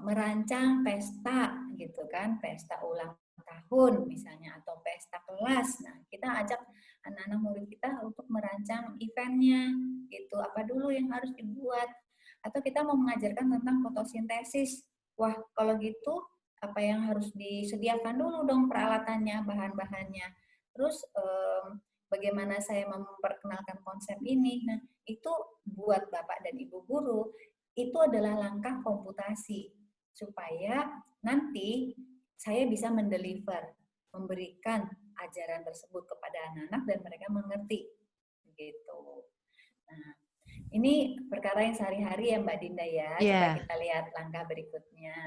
S1: merancang pesta gitu kan, pesta ulang tahun misalnya atau pesta kelas. Nah, kita ajak anak-anak murid kita untuk merancang eventnya gitu, apa dulu yang harus dibuat. Atau kita mau mengajarkan tentang fotosintesis. Wah, kalau gitu apa yang harus disediakan dulu dong peralatannya, bahan-bahannya. Terus bagaimana saya memperkenalkan konsep ini. Nah, itu buat Bapak dan Ibu guru, itu adalah langkah komputasi. Supaya nanti saya bisa mendeliver, memberikan ajaran tersebut kepada anak-anak dan mereka mengerti. Gitu. Nah, ini perkara yang sehari-hari ya Mbak Dinda ya. Coba kita lihat langkah berikutnya.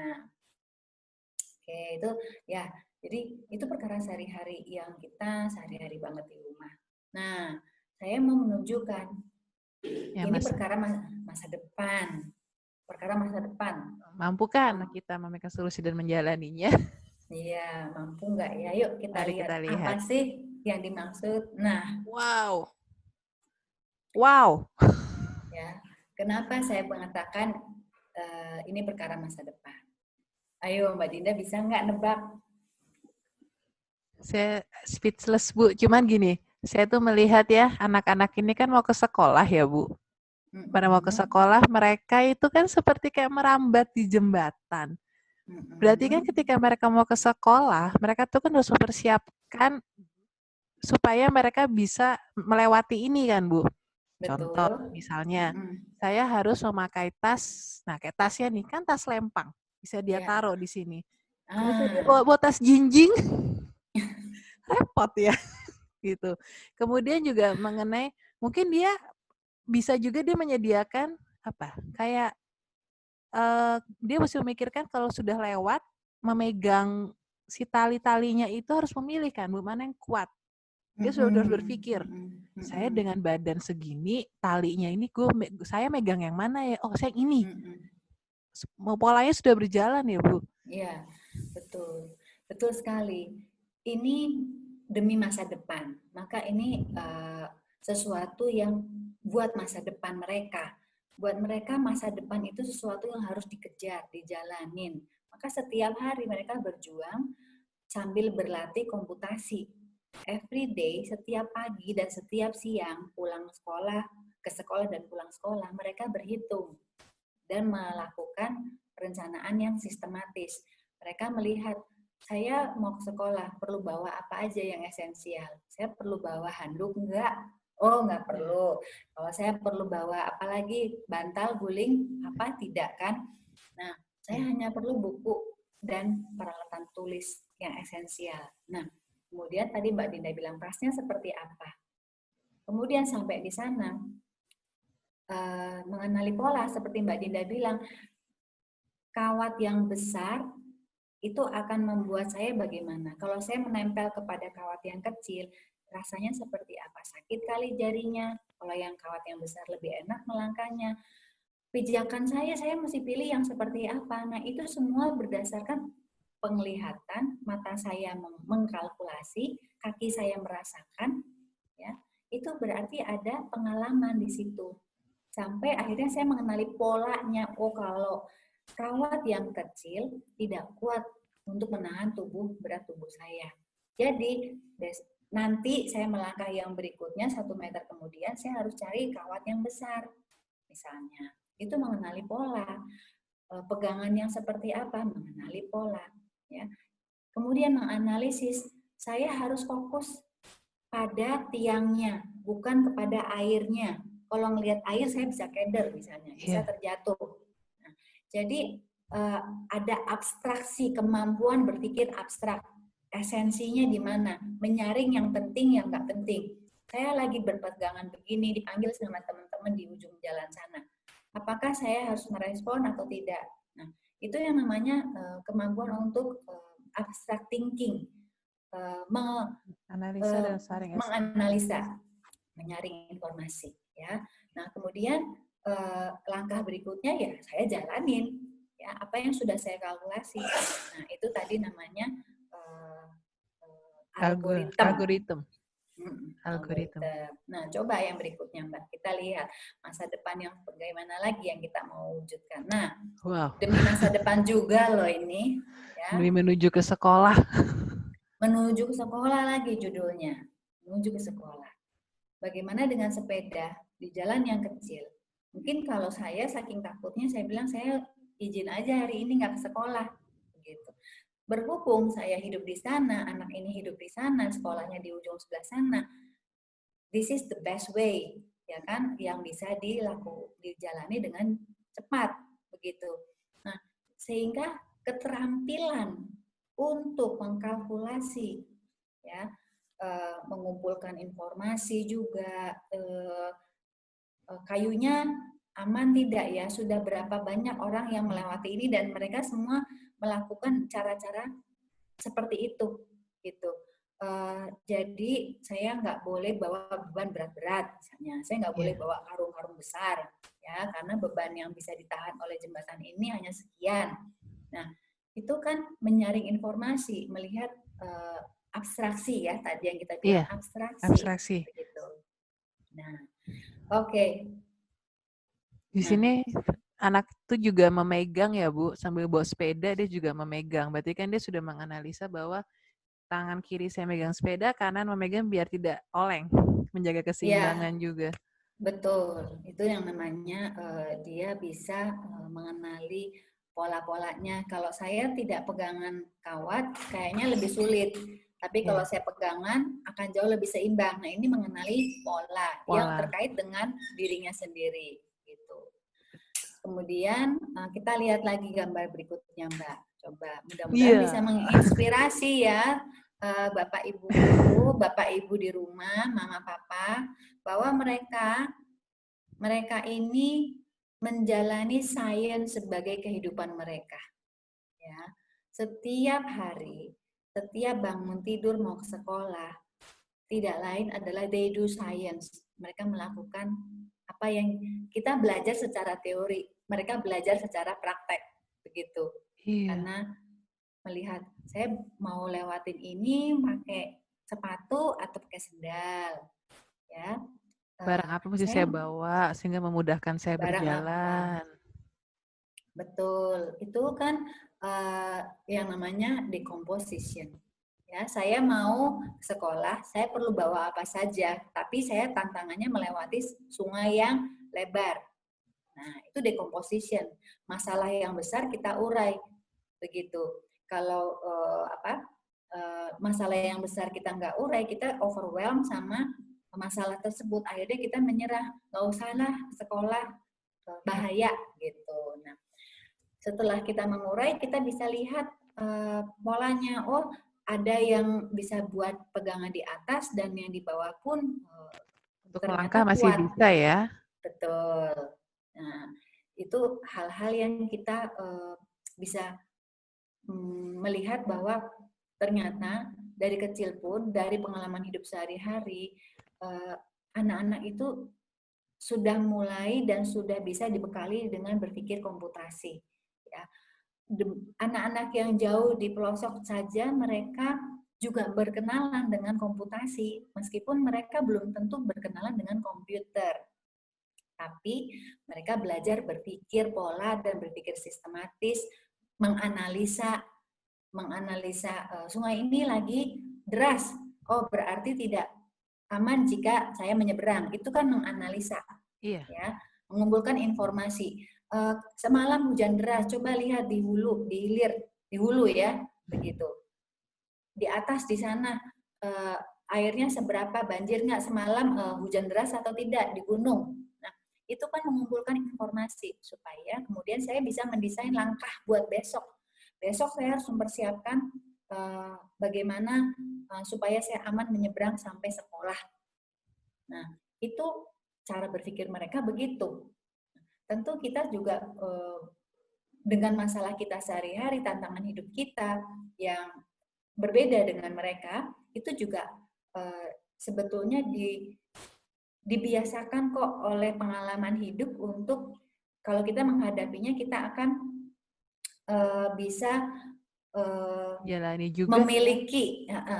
S1: Oke, itu ya. Jadi itu perkara sehari-hari yang kita sehari-hari banget di rumah. Nah, saya mau menunjukkan ini perkara masa depan. Perkara masa depan.
S2: Mampu kan kita memberikan solusi dan menjalaninya?
S1: Iya, mampu nggak ya? Yuk kita lihat apa sih yang dimaksud. Nah, wow. Ya, kenapa saya mengatakan ini perkara masa depan? Ayo Mbak Dinda bisa nggak nebak?
S2: Saya speechless Bu, cuman gini, saya tuh melihat ya anak-anak ini kan mau ke sekolah ya Bu. Pada mau ke sekolah mereka itu kan seperti kayak merambat di jembatan. Berarti kan ketika mereka mau ke sekolah, mereka tuh kan harus mempersiapkan supaya mereka bisa melewati ini kan Bu. Contoh misalnya, saya harus memakai tas, nah kayak tasnya nih, kan tas lempang, bisa dia taruh di sini. Kemudian dia bawa tas jinjing, repot ya, gitu. Kemudian juga mengenai, mungkin dia bisa juga dia menyediakan, kayak dia mesti memikirkan kalau sudah lewat, memegang si tali-talinya itu harus memilih kan, Bu, mana yang kuat. Dia sudah harus berpikir, saya dengan badan segini, talinya ini saya megang yang mana ya? Oh, saya yang ini. Polanya sudah berjalan ya, Bu?
S1: Iya, betul. Betul sekali. Ini demi masa depan. Maka ini sesuatu yang buat masa depan mereka. Buat mereka masa depan itu sesuatu yang harus dikejar, dijalanin. Maka setiap hari mereka berjuang sambil berlatih komputasi. Every day, setiap pagi dan setiap siang pulang sekolah, ke sekolah dan pulang sekolah, mereka berhitung dan melakukan perencanaan yang sistematis. Mereka melihat, saya mau ke sekolah, perlu bawa apa aja yang esensial? Saya perlu bawa handuk enggak? Oh, enggak perlu. Kalau saya perlu bawa apa lagi? Bantal, guling, apa? Tidak kan? Nah, saya hanya perlu buku dan peralatan tulis yang esensial. Nah, kemudian tadi Mbak Dinda bilang tasnya seperti apa? Kemudian sampai di sana, mengenali pola seperti Mbak Dinda bilang, kawat yang besar itu akan membuat saya bagaimana? Kalau saya menempel kepada kawat yang kecil, rasanya seperti apa? Sakit kali jarinya. Kalau yang kawat yang besar lebih enak melangkahnya. Pijakan saya mesti pilih yang seperti apa? Nah, itu semua berdasarkan penglihatan, mata saya mengkalkulasi, kaki saya merasakan, ya. Itu berarti ada pengalaman di situ. Sampai akhirnya saya mengenali polanya. Oh, kalau kawat yang kecil tidak kuat untuk menahan berat tubuh saya. Jadi nanti saya melangkah yang berikutnya 1 meter kemudian saya harus cari kawat yang besar. Misalnya, itu mengenali pola. Pegangan yang seperti apa? Mengenali pola. Ya. Kemudian menganalisis, saya harus fokus pada tiangnya, bukan kepada airnya. Kalau ngelihat air saya bisa keder misalnya, bisa terjatuh. Nah, jadi ada abstraksi, kemampuan berpikir abstrak. Esensinya di mana? Menyaring yang penting, yang nggak penting. Saya lagi berpegangan begini, dipanggil sama teman-teman di ujung jalan sana. Apakah saya harus merespon atau tidak? Nah, itu yang namanya kemampuan untuk abstract thinking.
S2: Analisa dan saring
S1: menganalisa, menyaring informasi, ya. Nah, kemudian langkah berikutnya ya saya jalanin, ya, apa yang sudah saya kalkulasi. Nah, itu tadi namanya
S2: algoritma.
S1: Nah, coba yang berikutnya, Mbak. Kita lihat masa depan yang bagaimana lagi yang kita mau wujudkan. Nah, demi masa depan juga loh ini. Ya.
S2: Menuju ke sekolah.
S1: Menuju ke sekolah lagi judulnya. Menuju ke sekolah. Bagaimana dengan sepeda di jalan yang kecil? Mungkin kalau saya saking takutnya saya bilang saya izin aja hari ini nggak ke sekolah. Begitu. Berhubung saya hidup di sana, anak ini hidup di sana, sekolahnya di ujung sebelah sana. This is the best way, ya kan, yang bisa dijalani dengan cepat, begitu. Nah, sehingga keterampilan untuk mengkalkulasi, ya, mengumpulkan informasi juga, kayunya aman tidak ya, sudah berapa banyak orang yang melewati ini dan mereka semua melakukan cara-cara seperti itu, gitu. Jadi saya nggak boleh bawa beban berat-berat, misalnya. Saya nggak boleh bawa karung-karung besar, ya, karena beban yang bisa ditahan oleh jembatan ini hanya sekian. Nah, itu kan menyaring informasi, melihat abstraksi ya, tadi yang kita bilang abstraksi. Begitu. Nah, oke.
S2: Di sini anak itu juga memegang ya Bu, sambil bawa sepeda dia juga memegang. Berarti kan dia sudah menganalisa bahwa tangan kiri saya megang sepeda, kanan memegang biar tidak oleng, menjaga keseimbangan juga.
S1: Betul, itu yang namanya dia bisa mengenali pola-polanya. Kalau saya tidak pegangan kawat, kayaknya lebih sulit. Tapi kalau saya pegangan, akan jauh lebih seimbang. Nah, ini mengenali pola yang terkait dengan dirinya sendiri. Gitu. Kemudian kita lihat lagi gambar berikutnya, Mbak. Coba, mudah-mudahan bisa menginspirasi ya Bapak Ibu guru, Bapak Ibu di rumah, Mama Papa, bahwa mereka ini menjalani sains sebagai kehidupan mereka. Ya. Setiap hari, setiap bangun tidur mau ke sekolah, tidak lain adalah they do science. Mereka melakukan apa yang kita belajar secara teori, mereka belajar secara praktek, begitu. Karena melihat saya mau lewatin ini pakai sepatu atau pakai sendal, ya.
S2: Barang apa mesti saya bawa sehingga memudahkan saya berjalan.
S1: Apa? Betul, itu kan yang namanya decomposition. Ya, saya mau sekolah, saya perlu bawa apa saja, tapi saya tantangannya melewati sungai yang lebar. Nah, itu decomposition. Masalah yang besar kita urai, begitu. kalau masalah yang besar kita nggak urai, kita overwhelm sama masalah tersebut. Akhirnya kita menyerah, nggak usah lah sekolah, bahaya gitu. Nah, setelah kita mengurai, kita bisa lihat polanya. Oh, ada yang bisa buat pegangan di atas dan yang di bawah pun
S2: Untuk
S1: ternyata
S2: melangkah masih
S1: kuat.
S2: bisa ya.
S1: Betul. Nah, itu hal-hal yang kita bisa melihat bahwa ternyata dari kecil pun, dari pengalaman hidup sehari-hari, anak-anak itu sudah mulai dan sudah bisa dibekali dengan berpikir komputasi. Ya. Anak-anak yang jauh di pelosok saja mereka juga berkenalan dengan komputasi, meskipun mereka belum tentu berkenalan dengan komputer. Tapi mereka belajar berpikir pola dan berpikir sistematis, menganalisa sungai ini lagi deras. Oh, berarti tidak aman jika saya menyeberang. Itu kan menganalisa.
S2: Iya.
S1: Ya, mengumpulkan informasi. Semalam hujan deras, coba lihat di hulu, di hilir, di hulu ya, begitu. Di atas di sana airnya seberapa, banjir nggak semalam, hujan deras atau tidak di gunung. Nah, itu kan mengumpulkan informasi supaya kemudian saya bisa mendesain langkah buat besok. Besok saya harus mempersiapkan bagaimana supaya saya aman menyeberang sampai sekolah. Nah, itu cara berpikir mereka begitu. Tentu kita juga dengan masalah kita sehari-hari, tantangan hidup kita yang berbeda dengan mereka, itu juga sebetulnya dibiasakan kok oleh pengalaman hidup untuk kalau kita menghadapinya kita akan bisa
S2: jalani juga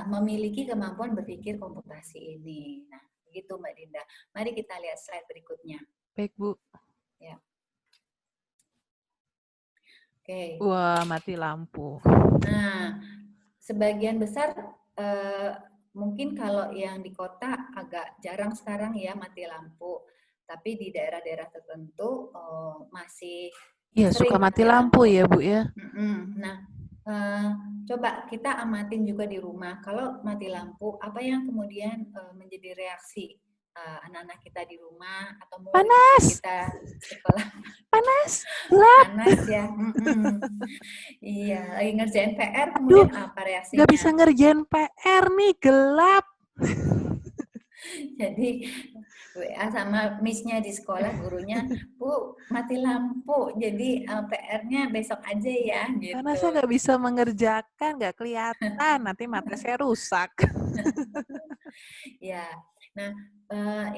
S1: memiliki kemampuan berpikir komputasi ini. Nah, begitu Mbak Dinda. Mari kita lihat slide berikutnya.
S2: Baik, Bu.
S1: Ya. Oke.
S2: Wah, mati lampu.
S1: Nah, sebagian besar mungkin kalau yang di kota agak jarang sekarang ya mati lampu. Tapi di daerah-daerah tertentu masih
S2: Iya, suka mati lampu ya, Bu ya.
S1: Nah, coba kita amatin juga di rumah. Kalau mati lampu, apa yang kemudian menjadi reaksi anak-anak kita di rumah atau murid
S2: panas.
S1: Kita sekolah?
S2: Panas, gelap.
S1: Panas ya. Iya, lagi ngerjain PR, kemudian apa reaksinya?
S2: Nggak bisa ngerjain PR nih, gelap.
S1: Jadi WA sama miss-nya di sekolah, gurunya, Bu, mati lampu, jadi PR-nya besok aja ya, gitu.
S2: Karena saya nggak bisa mengerjakan, nggak kelihatan, nanti mata saya rusak.
S1: Ya, nah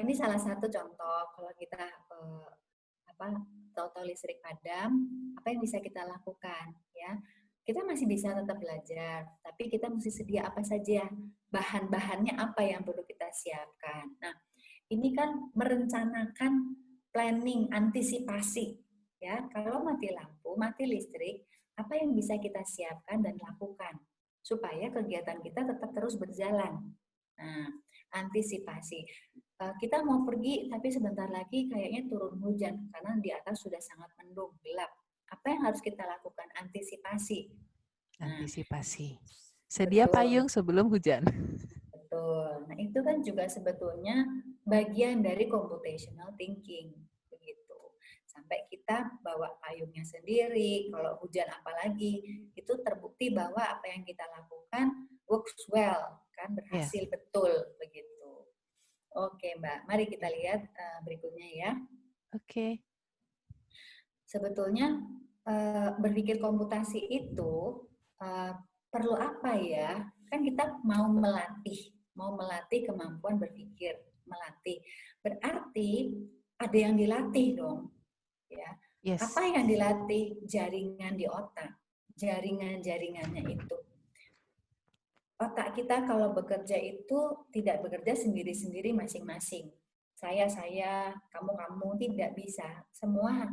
S1: ini salah satu contoh kalau kita tahu-tahu listrik padam, apa yang bisa kita lakukan, ya? Kita masih bisa tetap belajar, tapi kita mesti sedia apa saja, bahan-bahannya apa yang perlu kita siapkan. Nah, ini kan merencanakan planning, antisipasi. Ya, kalau mati lampu, mati listrik, apa yang bisa kita siapkan dan lakukan supaya kegiatan kita tetap terus berjalan. Nah, antisipasi. Kita mau pergi, tapi sebentar lagi kayaknya turun hujan karena di atas sudah sangat mendung, gelap. Apa yang harus kita lakukan? Antisipasi.
S2: Antisipasi. Sedia payung sebelum hujan.
S1: Betul. Nah, itu kan juga sebetulnya bagian dari computational thinking. Begitu. Sampai kita bawa payungnya sendiri, kalau hujan apalagi, itu terbukti bahwa apa yang kita lakukan works well, kan berhasil betul. Begitu. Oke, Mbak. Mari kita lihat berikutnya ya.
S2: Oke.
S1: Sebetulnya berpikir komputasi itu perlu apa ya? Kan kita mau melatih kemampuan berpikir, melatih. Berarti ada yang dilatih dong. Ya.
S2: Yes.
S1: Apa yang dilatih? Jaringan di otak. Jaringan-jaringannya itu. Otak kita kalau bekerja itu tidak bekerja sendiri-sendiri masing-masing. Saya, kamu, tidak bisa. Semua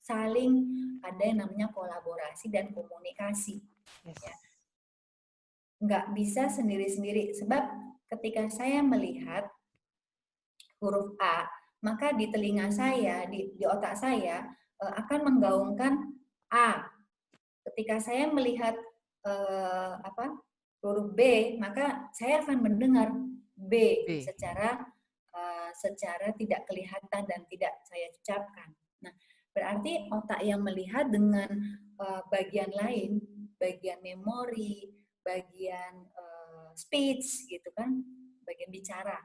S1: saling ada yang namanya kolaborasi dan komunikasi.
S2: Yes.
S1: Ya. Nggak bisa sendiri-sendiri. Sebab ketika saya melihat huruf A, maka di telinga saya, di otak saya akan menggaungkan A. Ketika saya melihat huruf B, maka saya akan mendengar B
S2: B.
S1: secara tidak kelihatan dan tidak saya ucapkan. Nah, berarti otak yang melihat dengan bagian lain, bagian memori, bagian speech gitu kan, bagian bicara,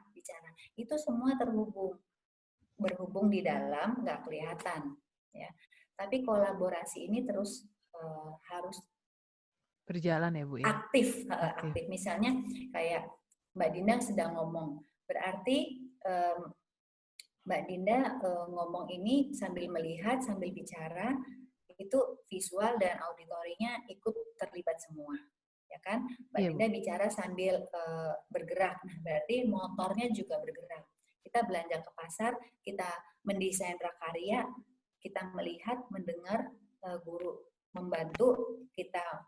S1: itu semua berhubung di dalam, nggak kelihatan, ya. Tapi kolaborasi ini terus harus
S2: Berjalan ya Bu ya?
S1: aktif. Misalnya kayak Mbak Dinda sedang ngomong, berarti Mbak Dinda ngomong ini sambil melihat, sambil bicara, itu visual dan auditorinya ikut terlibat semua, ya kan? Mbak Dinda bicara sambil bergerak, nah berarti motornya juga bergerak. Kita belanja ke pasar, kita mendesain prakarya, kita melihat, mendengar guru membantu,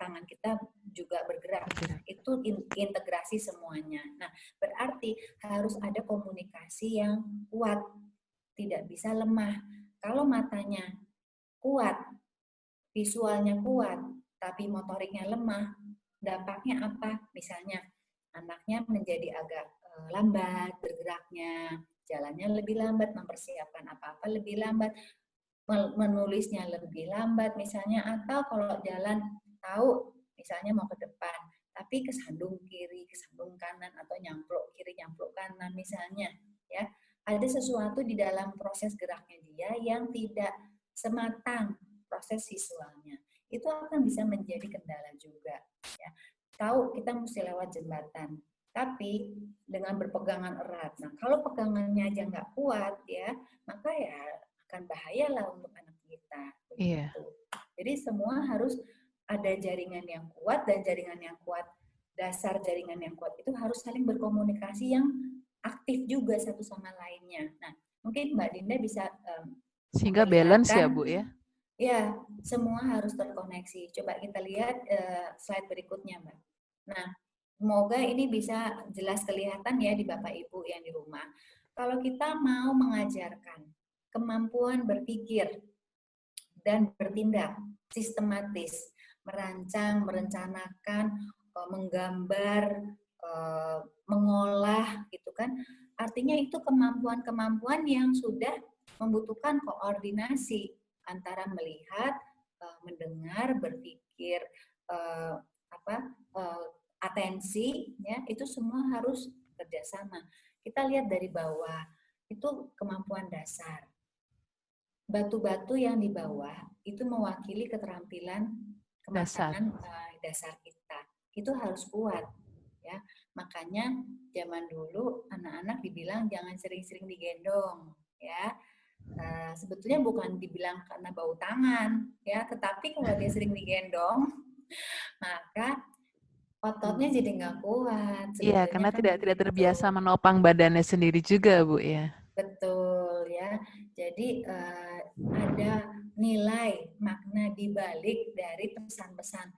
S1: tangan kita juga bergerak. Itu integrasi semuanya. Nah, berarti harus ada komunikasi yang kuat, tidak bisa lemah. Kalau matanya kuat, visualnya kuat, tapi motoriknya lemah, dampaknya apa? Misalnya anaknya menjadi agak lambat bergeraknya, jalannya lebih lambat, mempersiapkan apa-apa lebih lambat, menulisnya lebih lambat misalnya, atau kalau jalan tahu misalnya mau ke depan tapi kesandung kiri, kesandung kanan, atau nyampluk kiri, nyampluk kanan misalnya, ya. Ada sesuatu di dalam proses geraknya dia yang tidak sematang proses visualnya. Itu akan bisa menjadi kendala juga, ya. Tahu kita mesti lewat jembatan, tapi dengan berpegangan erat. Nah, kalau pegangannya aja nggak kuat, ya, maka ya akan bahaya lah untuk anak kita.
S2: Iya.
S1: Jadi semua harus ada jaringan yang kuat, dan jaringan yang kuat, dasar jaringan yang kuat itu harus saling berkomunikasi yang aktif juga satu sama lainnya. Nah, mungkin Mbak Dinda bisa
S2: sehingga balance ya Bu ya?
S1: Ya, semua harus terkoneksi. Coba kita lihat slide berikutnya, Mbak. Nah, semoga ini bisa jelas kelihatan ya di Bapak Ibu yang di rumah. Kalau kita mau mengajarkan kemampuan berpikir dan bertindak sistematis, merancang, merencanakan, menggambar, mengolah, gitu kan. Artinya itu kemampuan-kemampuan yang sudah membutuhkan koordinasi antara melihat, mendengar, berpikir, atensi, ya, itu semua harus kerjasama. Kita lihat dari bawah, itu kemampuan dasar. Batu-batu yang di bawah itu mewakili keterampilan kematangan dasar kita. Itu harus kuat, ya. Makanya zaman dulu anak-anak dibilang jangan sering-sering digendong, ya. Sebetulnya bukan dibilang karena bau tangan, ya, tetapi kalau dia sering digendong, maka ototnya jadi nggak kuat.
S2: Iya, karena kan tidak terbiasa menopang badannya sendiri juga, Bu, ya.
S1: Betul, ya. Jadi ada nilai makna di balik dari pesan-pesan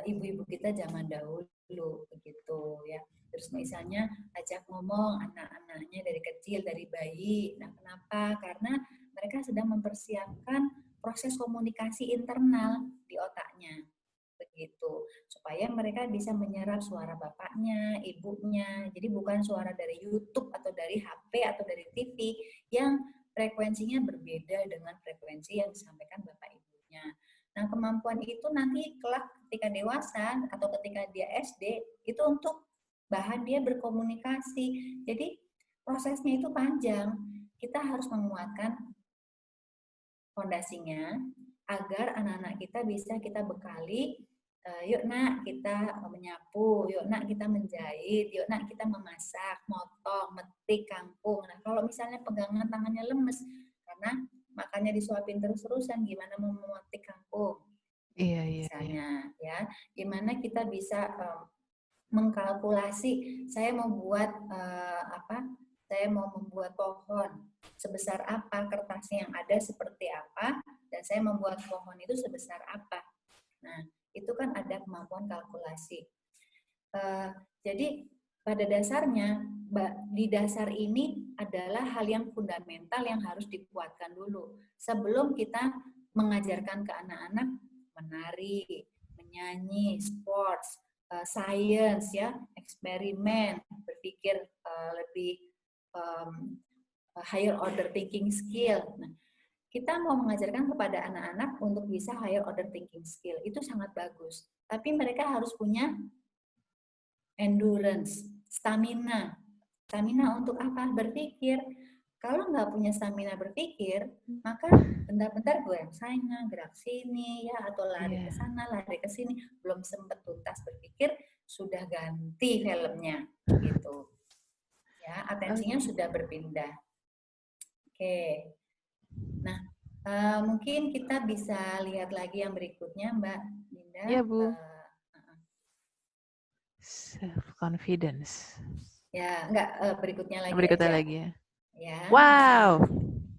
S1: ibu-ibu kita zaman dahulu, begitu ya. Terus misalnya ajak ngomong anak-anaknya dari kecil, dari bayi. Nah, kenapa? Karena mereka sedang mempersiapkan proses komunikasi internal di otaknya, begitu, supaya mereka bisa menyerap suara bapaknya, ibunya. Jadi bukan suara dari YouTube atau dari HP atau dari TV yang frekuensinya berbeda dengan frekuensi yang disampaikan bapak ibunya. Nah, kemampuan itu nanti kelak ketika dewasa atau ketika dia SD, itu untuk bahan dia berkomunikasi. Jadi prosesnya itu panjang. Kita harus menguatkan fondasinya agar anak-anak kita bisa kita bekali, yuk nak kita menyapu, yuk nak kita menjahit, yuk nak kita memasak, motong, metik, kangkung. Nah, kalau misalnya pegangan tangannya lemes, karena makannya disuapin terus-terusan, gimana mau memetik kangkung?
S2: Iya.
S1: Misalnya, ya, gimana kita bisa mengkalkulasi, saya mau buat saya mau membuat pohon sebesar apa, kertasnya yang ada seperti apa, dan saya membuat pohon itu sebesar apa. Nah, itu kan ada kemampuan kalkulasi. Jadi pada dasarnya di dasar ini adalah hal yang fundamental yang harus dikuatkan dulu sebelum kita mengajarkan ke anak-anak menari, menyanyi, sports, science ya, eksperimen, berpikir lebih higher order thinking skill. Nah, kita mau mengajarkan kepada anak-anak untuk bisa higher order thinking skill, itu sangat bagus. Tapi mereka harus punya endurance, stamina. Stamina untuk apa? Berpikir. Kalau nggak punya stamina berpikir, maka bentar-bentar gue yang sana, gerak sini, ya, atau lari ke sana, lari ke sini, belum sempat tuntas berpikir, sudah ganti filmnya, gitu. Ya, atensinya sudah berpindah. Oke. Nah, mungkin kita bisa lihat lagi yang berikutnya, Mbak Dinda.
S2: Iya, Bu. Self confidence.
S1: Ya, enggak, berikutnya lagi
S2: Berikutnya
S1: aja.
S2: lagi ya.
S1: Ya.
S2: Wow.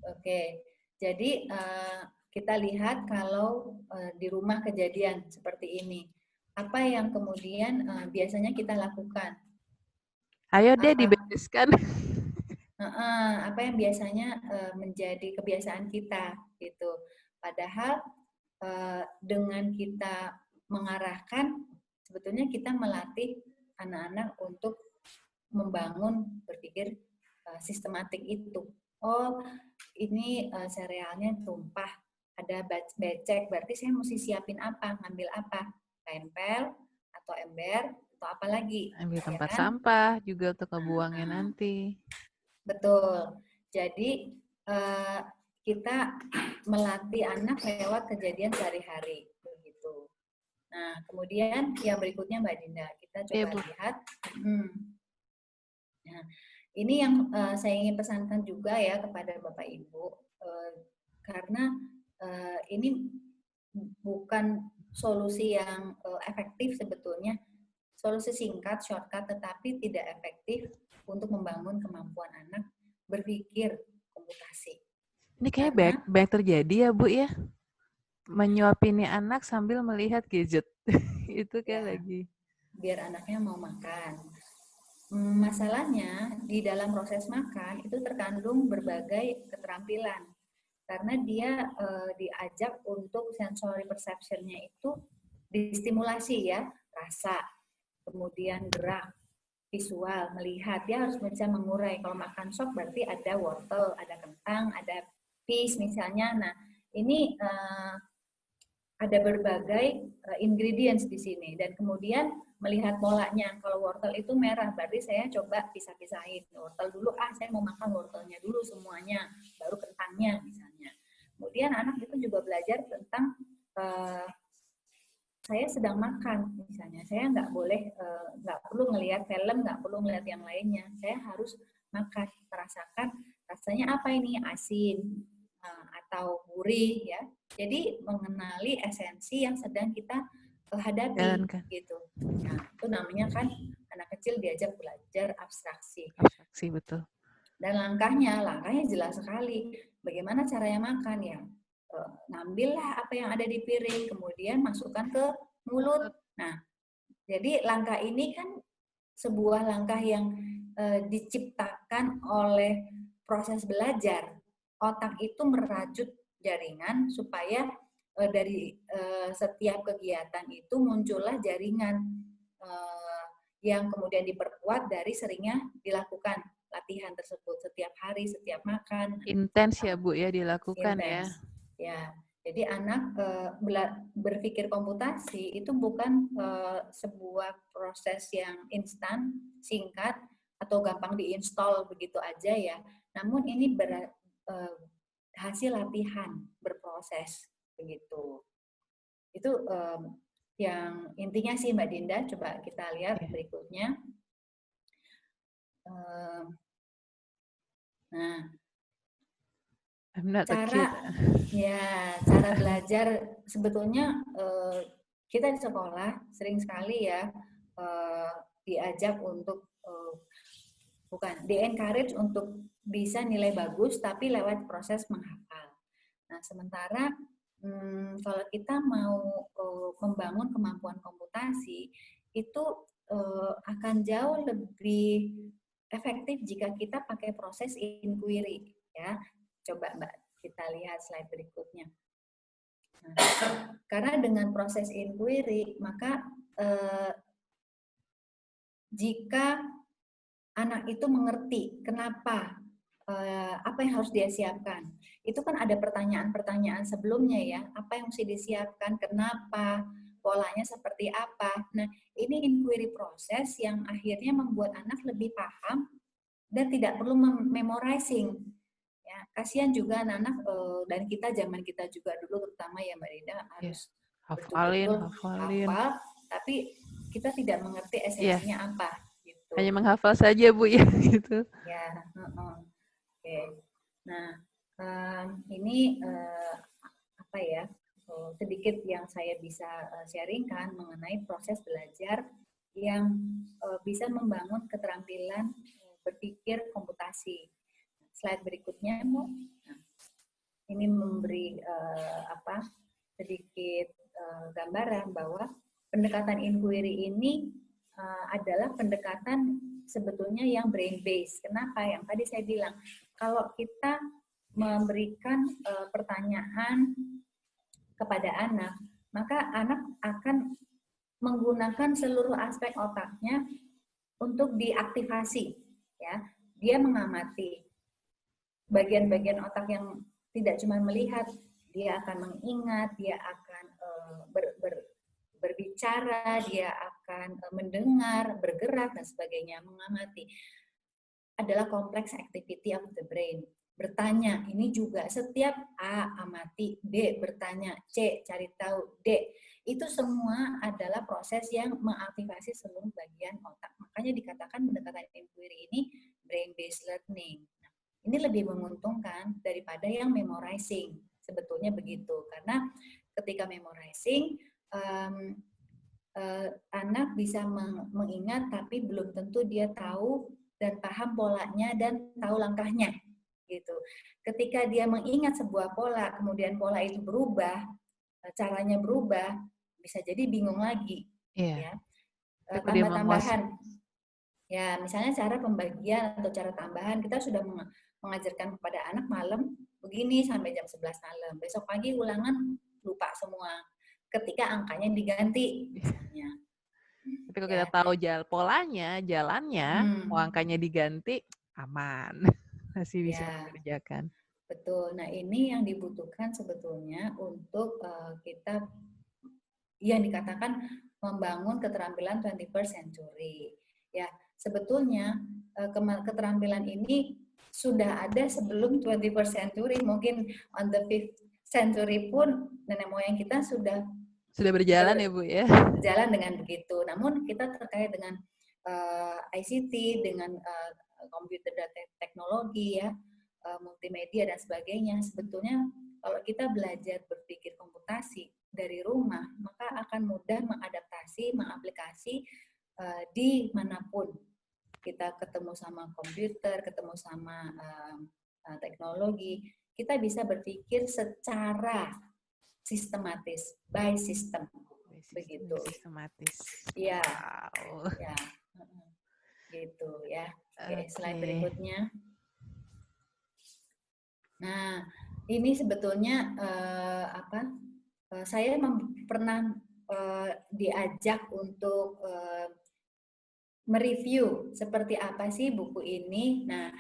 S1: Oke. Jadi kita lihat kalau di rumah kejadian seperti ini, apa yang kemudian biasanya kita lakukan?
S2: Ayo deh dibereskan.
S1: Apa yang biasanya menjadi kebiasaan kita gitu. Padahal dengan kita mengarahkan, sebetulnya kita melatih anak-anak untuk membangun berpikir sistematik itu. Oh, ini serealnya tumpah, ada becek, berarti saya mesti siapin apa, ngambil apa, tempel atau ember atau apa lagi?
S2: Ambil tempat
S1: ya kan?
S2: sampah juga untuk ngebuangnya nanti.
S1: Betul. Jadi kita melatih anak lewat kejadian sehari-hari begitu. Nah, kemudian yang berikutnya Mbak Dinda, kita coba lihat. Nah, ini yang saya ingin pesankan juga ya kepada Bapak Ibu, karena ini bukan solusi yang efektif sebetulnya, solusi singkat, shortcut, tetapi tidak efektif untuk membangun kemampuan anak berpikir komputasi.
S2: Ini kayak banyak terjadi ya, Bu ya? Menyuapin anak sambil melihat gadget. Itu kayak lagi.
S1: Biar anaknya mau makan. Masalahnya di dalam proses makan itu terkandung berbagai keterampilan. Karena dia diajak untuk sensory perception-nya itu distimulasi ya, rasa, kemudian gerak, visual, melihat, dia harus bisa mengurai. Kalau makan sop berarti ada wortel, ada kentang, ada peas misalnya. Nah, ini ada berbagai ingredients di sini, dan kemudian melihat polanya. Kalau wortel itu merah, berarti saya coba pisah-pisahin. Wortel dulu, saya mau makan wortelnya dulu semuanya, baru kentangnya misalnya. Kemudian anak itu juga belajar tentang saya sedang makan misalnya, saya nggak boleh, nggak perlu ngelihat film, nggak perlu ngelihat yang lainnya, saya harus makan, merasakan rasanya apa ini, asin atau gurih ya. Jadi mengenali esensi yang sedang kita hadapi gitu. Nah, itu namanya kan anak kecil diajak belajar abstraksi.
S2: Abstraksi, betul.
S1: Dan langkahnya jelas sekali. Bagaimana caranya makan ya? Ngambillah apa yang ada di piring, kemudian masukkan ke mulut. Nah, jadi langkah ini kan sebuah langkah yang diciptakan oleh proses belajar. Otak itu merajut jaringan supaya dari setiap kegiatan itu muncullah jaringan yang kemudian diperkuat dari seringnya dilakukan latihan tersebut setiap hari, setiap makan.
S2: Intens ya Bu ya dilakukan. Intens.
S1: Ya. Jadi anak berpikir komputasi itu bukan sebuah proses yang instan, singkat, atau gampang diinstal begitu aja ya. Namun ini hasil latihan berproses begitu. Itu yang intinya sih Mbak Dinda. Coba kita lihat berikutnya. Nah, cara belajar sebetulnya kita di sekolah sering sekali ya diajak untuk di-encourage untuk bisa nilai bagus tapi lewat proses menghafal. Nah, sementara kalau kita mau membangun kemampuan komputasi itu akan jauh lebih efektif jika kita pakai proses inquiry ya. Coba Mbak kita lihat slide berikutnya. Nah, karena dengan proses inquiry, maka jika anak itu mengerti kenapa, apa yang harus dia siapkan, itu kan ada pertanyaan-pertanyaan sebelumnya ya, apa yang mesti disiapkan, kenapa, polanya seperti apa. Nah, ini inquiry proses yang akhirnya membuat anak lebih paham dan tidak perlu memorizing. Ya, kasihan juga anak-anak dan kita zaman kita juga dulu terutama ya Mbak Rida harus
S2: hafalin.
S1: hafal, tapi kita tidak mengerti esensinya apa. Gitu.
S2: Hanya menghafal saja Bu ya gitu.
S1: Ya, oke. Nah, ini apa ya? Sedikit yang saya bisa sharingkan mengenai proses belajar yang bisa membangun keterampilan berpikir komputasi. Slide berikutnya, Bu. Nah, ini memberi sedikit gambaran bahwa pendekatan inquiry ini adalah pendekatan sebetulnya yang brain based. Kenapa? Yang tadi saya bilang, kalau kita memberikan pertanyaan kepada anak, maka anak akan menggunakan seluruh aspek otaknya untuk diaktifasi. Ya, dia mengamati bagian-bagian otak yang tidak cuma melihat, dia akan mengingat, dia akan berbicara, dia akan mendengar, bergerak, dan sebagainya, mengamati. Adalah kompleks activity of the brain. Bertanya, ini juga setiap A, amati, B, bertanya, C, cari tahu, D. Itu semua adalah proses yang mengaktifasi seluruh bagian otak. Makanya dikatakan pendekatan inquiry ini brain-based learning. Ini lebih menguntungkan daripada yang memorizing. Sebetulnya begitu. Karena ketika memorizing, anak bisa mengingat tapi belum tentu dia tahu dan paham polanya dan tahu langkahnya. Gitu. Ketika dia mengingat sebuah pola, kemudian pola itu berubah, caranya berubah, bisa jadi bingung lagi.
S2: Iya.
S1: Ya. Tambah-tambahan. Ya, misalnya cara pembagian atau cara tambahan, kita sudah mengajarkan kepada anak malam begini sampai jam 11 malam. Besok pagi ulangan lupa semua. Ketika angkanya diganti misalnya.
S2: Tapi kalau kita tahu polanya, jalannya, mau angkanya diganti, aman. Masih bisa mengerjakan.
S1: Betul. Nah, ini yang dibutuhkan sebetulnya untuk kita yang dikatakan membangun keterampilan 21st century. Ya, sebetulnya keterampilan ini sudah ada sebelum 21st century, mungkin on the 5th century pun nenek moyang kita sudah
S2: berjalan ya Bu ya.
S1: Berjalan dengan begitu. Namun kita terkait dengan ICT, dengan komputer dan teknologi ya, multimedia dan sebagainya. Sebetulnya kalau kita belajar berpikir komputasi dari rumah, maka akan mudah mengadaptasi, mengaplikasi di manapun. Kita ketemu sama komputer, ketemu sama teknologi, kita bisa berpikir secara sistematis, by system, begitu.
S2: Sistematis.
S1: Iya.
S2: Wow.
S1: Ya. Gitu ya. Oke, slide berikutnya. Nah, ini sebetulnya saya pernah diajak untuk mereview seperti apa sih buku ini. Nah,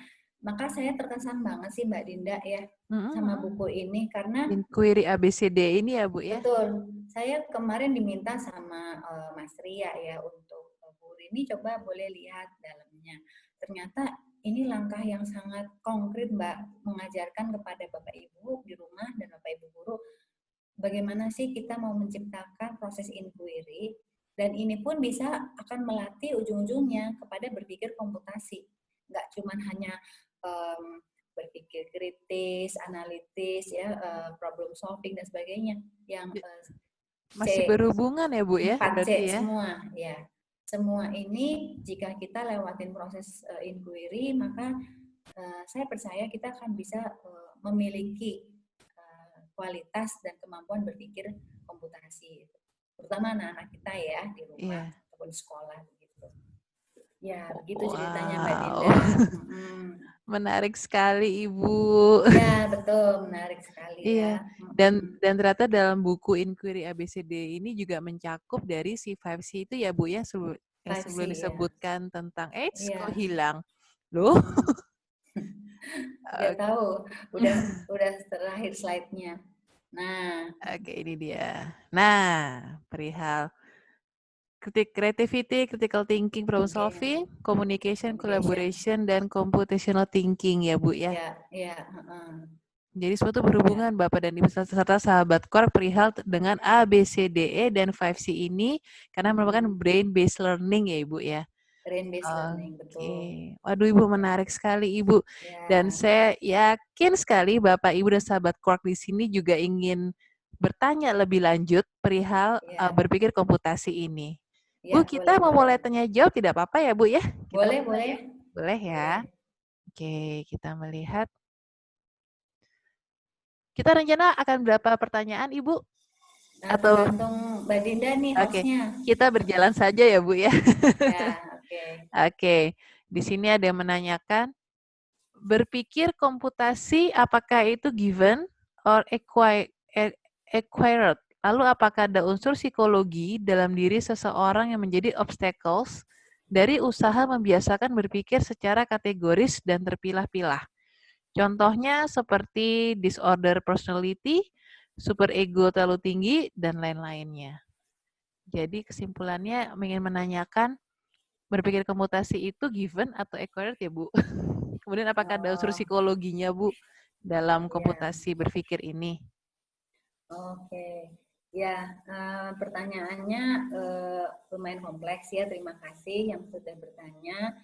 S1: maka saya terkesan banget sih Mbak Dinda ya sama buku ini karena
S2: inquiry ABCD ini ya Bu ya.
S1: Betul. Saya kemarin diminta sama Mas Ria ya untuk Bu Rini coba boleh lihat dalamnya. Ternyata ini langkah yang sangat konkret Mbak, mengajarkan kepada Bapak Ibu di rumah dan Bapak Ibu guru bagaimana sih kita mau menciptakan proses inquiry, dan ini pun bisa akan melatih ujung-ujungnya kepada berpikir komputasi. Nggak cuma hanya berpikir kritis, analitis, ya, problem solving dan sebagainya. Yang
S2: masih berhubungan ya Bu ya?
S1: 4C ya? Semua ya. Semua ini jika kita lewatin proses inquiry, maka saya percaya kita akan bisa memiliki kualitas dan kemampuan berpikir komputasi, terutama anak-anak kita ya di rumah ataupun sekolah begitu. Ya, begitu ceritanya Mbak Dinda.
S2: Menarik sekali, Ibu.
S1: Ya, betul, menarik sekali
S2: Iya.
S1: ya.
S2: Dan ternyata dalam buku Inquiry ABCD ini juga mencakup dari si 5C itu ya, Bu ya, yang
S1: 5C
S2: sebelum
S1: ya.
S2: disebutkan tentang kok
S1: Iya.
S2: hilang. Loh.
S1: Dia tahu, udah terakhir slide-nya. Nah,
S2: Oke, ini dia. Nah, perihal creativity, critical thinking, problem
S1: oke.
S2: solving, communication,
S1: Communication.
S2: collaboration, dan computational thinking ya, Bu ya.
S1: Ya.
S2: Jadi semua itu berhubungan Bapak dan Ibu serta sahabat core perihal dengan A, B, C, D, E, dan 5C ini karena merupakan brain based learning ya Ibu ya.
S1: Brain based learning, betul.
S2: Oke. Waduh Ibu, menarik sekali Ibu.
S1: Ya.
S2: Dan saya yakin sekali Bapak Ibu dan sahabat core di sini juga ingin bertanya lebih lanjut perihal berpikir komputasi ini.
S1: Ya,
S2: Bu, kita mau mulai tanya jawab tidak apa-apa ya Bu ya?
S1: Boleh.
S2: Boleh ya. Oke, kita melihat. Kita rencana akan berapa pertanyaan, Ibu?
S1: Atau tergantung Mbak Dinda nih hostnya.
S2: Kita berjalan saja ya, Bu ya.
S1: Ya,
S2: Oke. Di sini ada yang menanyakan, berpikir komputasi apakah itu given or acquired? Lalu apakah ada unsur psikologi dalam diri seseorang yang menjadi obstacles dari usaha membiasakan berpikir secara kategoris dan terpilah-pilah? Contohnya seperti disorder personality, super ego terlalu tinggi, dan lain-lainnya. Jadi kesimpulannya ingin menanyakan, berpikir komputasi itu given atau acquired ya Bu? Kemudian apakah ada unsur psikologinya Bu dalam komputasi berpikir ini?
S1: Oke. Ya, pertanyaannya lumayan kompleks ya. Terima kasih yang sudah bertanya.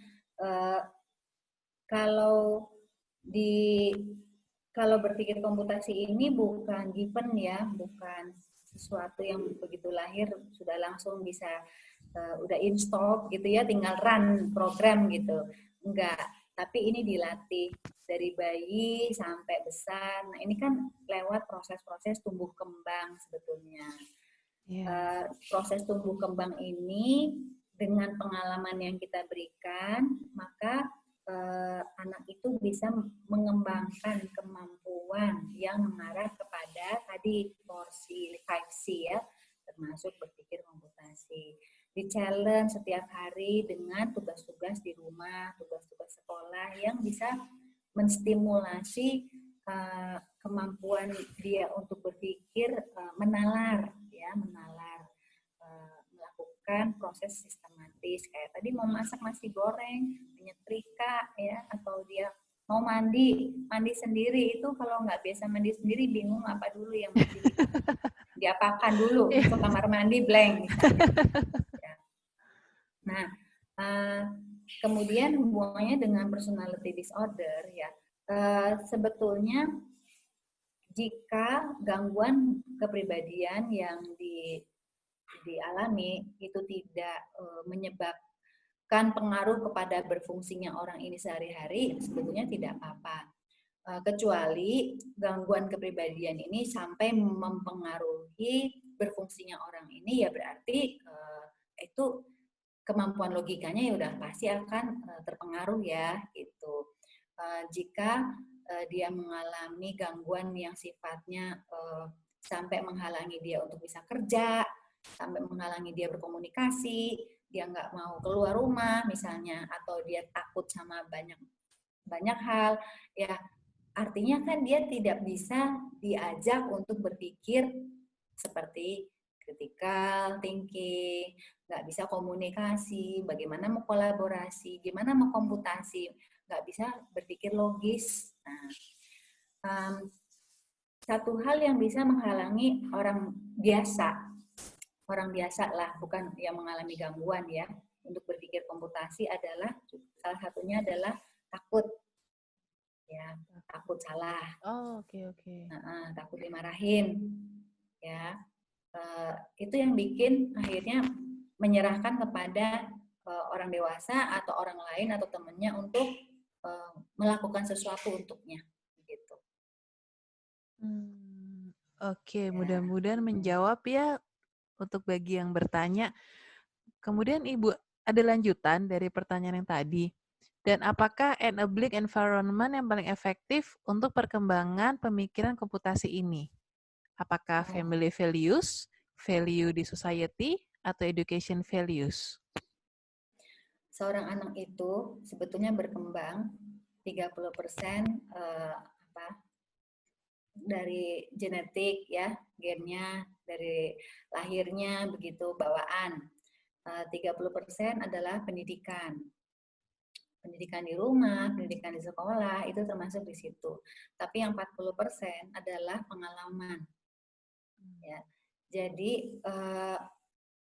S1: Kalau berpikir komputasi ini bukan given ya, bukan sesuatu yang begitu lahir sudah langsung bisa udah install gitu ya, tinggal run program gitu. Enggak, tapi ini dilatih dari bayi sampai besar. Nah, ini kan lewat proses-proses tumbuh kembang sebetulnya. Proses tumbuh kembang ini dengan pengalaman yang kita berikan, maka anak itu bisa mengembangkan kemampuan yang mengarah kepada tadi porsi 5C ya, termasuk berpikir komputasi. Di-challenge setiap hari dengan tugas-tugas di rumah, tugas-tugas sekolah yang bisa menstimulasi kemampuan dia untuk berpikir, menalar, melakukan proses sistematis. Kayak tadi mau masak nasi goreng, menyetrika, ya, atau dia mau mandi sendiri, itu kalau nggak biasa mandi sendiri bingung apa dulu yang mesti diapakan dulu, ke kamar mandi blank. Ya. Nah, kemudian hubungannya dengan personality disorder ya, sebetulnya jika gangguan kepribadian yang dialami itu tidak menyebabkan pengaruh kepada berfungsinya orang ini sehari-hari, sebetulnya tidak apa-apa. Kecuali gangguan kepribadian ini sampai mempengaruhi berfungsinya orang ini, ya berarti itu kemampuan logikanya ya udah pasti akan terpengaruh ya gitu. Jika dia mengalami gangguan yang sifatnya sampai menghalangi dia untuk bisa kerja, sampai menghalangi dia berkomunikasi, dia nggak mau keluar rumah misalnya, atau dia takut sama banyak hal, ya artinya kan dia tidak bisa diajak untuk berpikir seperti critical thinking, nggak bisa komunikasi, bagaimana mau kolaborasi, gimana mau komputasi, nggak bisa berpikir logis. Nah, satu hal yang bisa menghalangi orang biasa lah, bukan yang mengalami gangguan ya, untuk berpikir komputasi adalah, salah satunya adalah takut. Ya, takut salah.
S2: Oke.
S1: Takut dimarahin. Ya, itu yang bikin akhirnya menyerahkan kepada orang dewasa atau orang lain atau temannya untuk melakukan sesuatu untuknya. Gitu.
S2: Oke, mudah-mudahan menjawab ya untuk bagi yang bertanya. Kemudian Ibu, ada lanjutan dari pertanyaan yang tadi. Dan apakah enabling environment yang paling efektif untuk perkembangan pemikiran komputasi ini? Apakah family values, value di society, atau education values?
S1: Seorang anak itu sebetulnya berkembang 30% dari genetik ya, gennya dari lahirnya begitu, bawaan. 30% adalah pendidikan. Pendidikan di rumah, pendidikan di sekolah, itu termasuk di situ. Tapi yang 40% adalah pengalaman. Ya. Jadi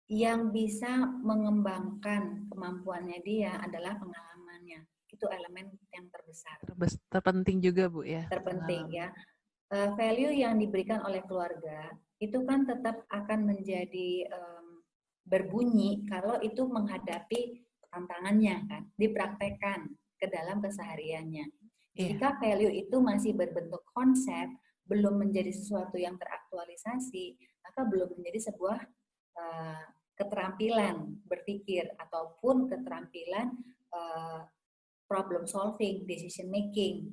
S1: yang bisa mengembangkan kemampuannya dia adalah pengalamannya. Itu elemen yang terbesar.
S2: Terpenting juga, Bu, ya.
S1: Terpenting ya. Value yang diberikan oleh keluarga itu kan tetap akan menjadi berbunyi kalau itu menghadapi tantangannya kan, dipraktekkan ke dalam kesehariannya. Jika value itu masih berbentuk konsep, belum menjadi sesuatu yang teraktualisasi, maka belum menjadi sebuah keterampilan berpikir ataupun keterampilan problem solving, decision making.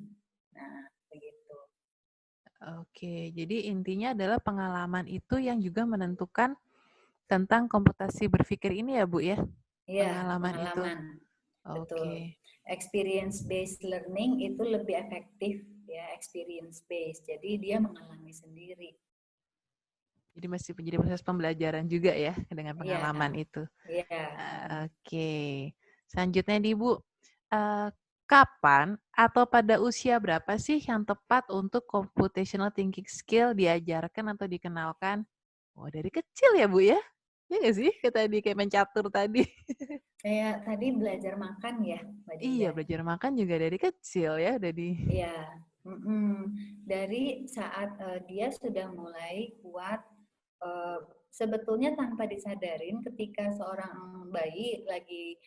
S1: Nah, begitu.
S2: Oke, jadi intinya adalah pengalaman itu yang juga menentukan tentang komputasi berpikir ini ya, Bu ya?
S1: Iya,
S2: pengalaman itu.
S1: Betul.
S2: Oke.
S1: Experience based learning itu lebih efektif ya, experience based. Jadi dia mengalami sendiri.
S2: Jadi masih menjadi proses pembelajaran juga ya dengan pengalaman itu.
S1: Iya.
S2: Oke. Selanjutnya nih Bu, kapan atau pada usia berapa sih yang tepat untuk computational thinking skill diajarkan atau dikenalkan? Oh, dari kecil ya Bu ya? Iya nggak sih? Kayak mencatur tadi.
S1: Kayak tadi belajar makan ya, Mbak Dinda.
S2: Iya, belajar makan juga dari kecil ya, udah di.
S1: Iya. Dari saat dia sudah mulai kuat, sebetulnya tanpa disadarin ketika seorang bayi lagi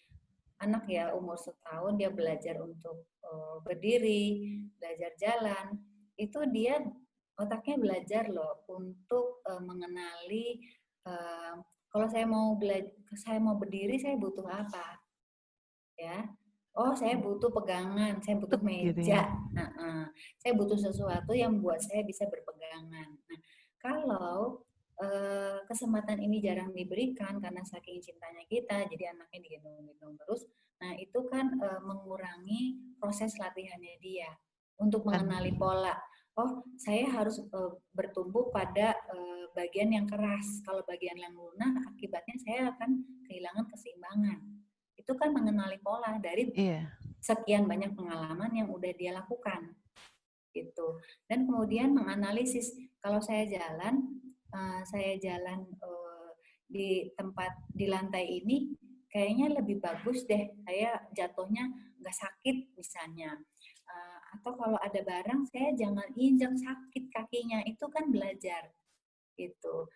S1: anak ya umur 1 tahun dia belajar untuk berdiri, belajar jalan, itu dia otaknya belajar loh untuk mengenali kalau saya mau berdiri saya butuh apa, ya. Oh, saya butuh pegangan, saya butuh meja. Saya butuh sesuatu yang membuat saya bisa berpegangan. Nah, kalau kesempatan ini jarang diberikan karena saking cintanya kita, jadi anaknya digendong-gendong terus. Nah, itu kan mengurangi proses latihannya dia untuk mengenali pola. Oh, saya harus bertumbuh pada bagian yang keras. Kalau bagian yang lunak, akibatnya saya akan kehilangan keseimbangan. Itu kan mengenali pola dari sekian banyak pengalaman yang udah dia lakukan. Gitu. Dan kemudian menganalisis, kalau saya jalan di tempat di lantai ini kayaknya lebih bagus deh, saya jatuhnya nggak sakit misalnya, atau kalau ada barang saya jangan injak sakit kakinya, itu kan belajar gitu.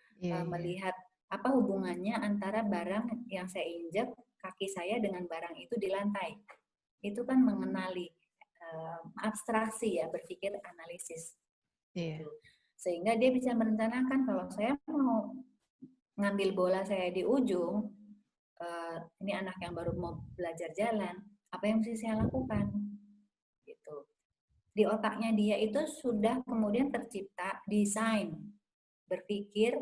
S1: Melihat apa hubungannya antara barang yang saya injak kaki saya dengan barang itu di lantai, itu kan mengenali abstraksi ya, berpikir analisis. Gitu. Sehingga dia bisa merencanakan kalau saya mau ngambil bola saya di ujung, ini anak yang baru mau belajar jalan, apa yang mesti saya lakukan? Gitu. Di otaknya dia itu sudah kemudian tercipta desain, berpikir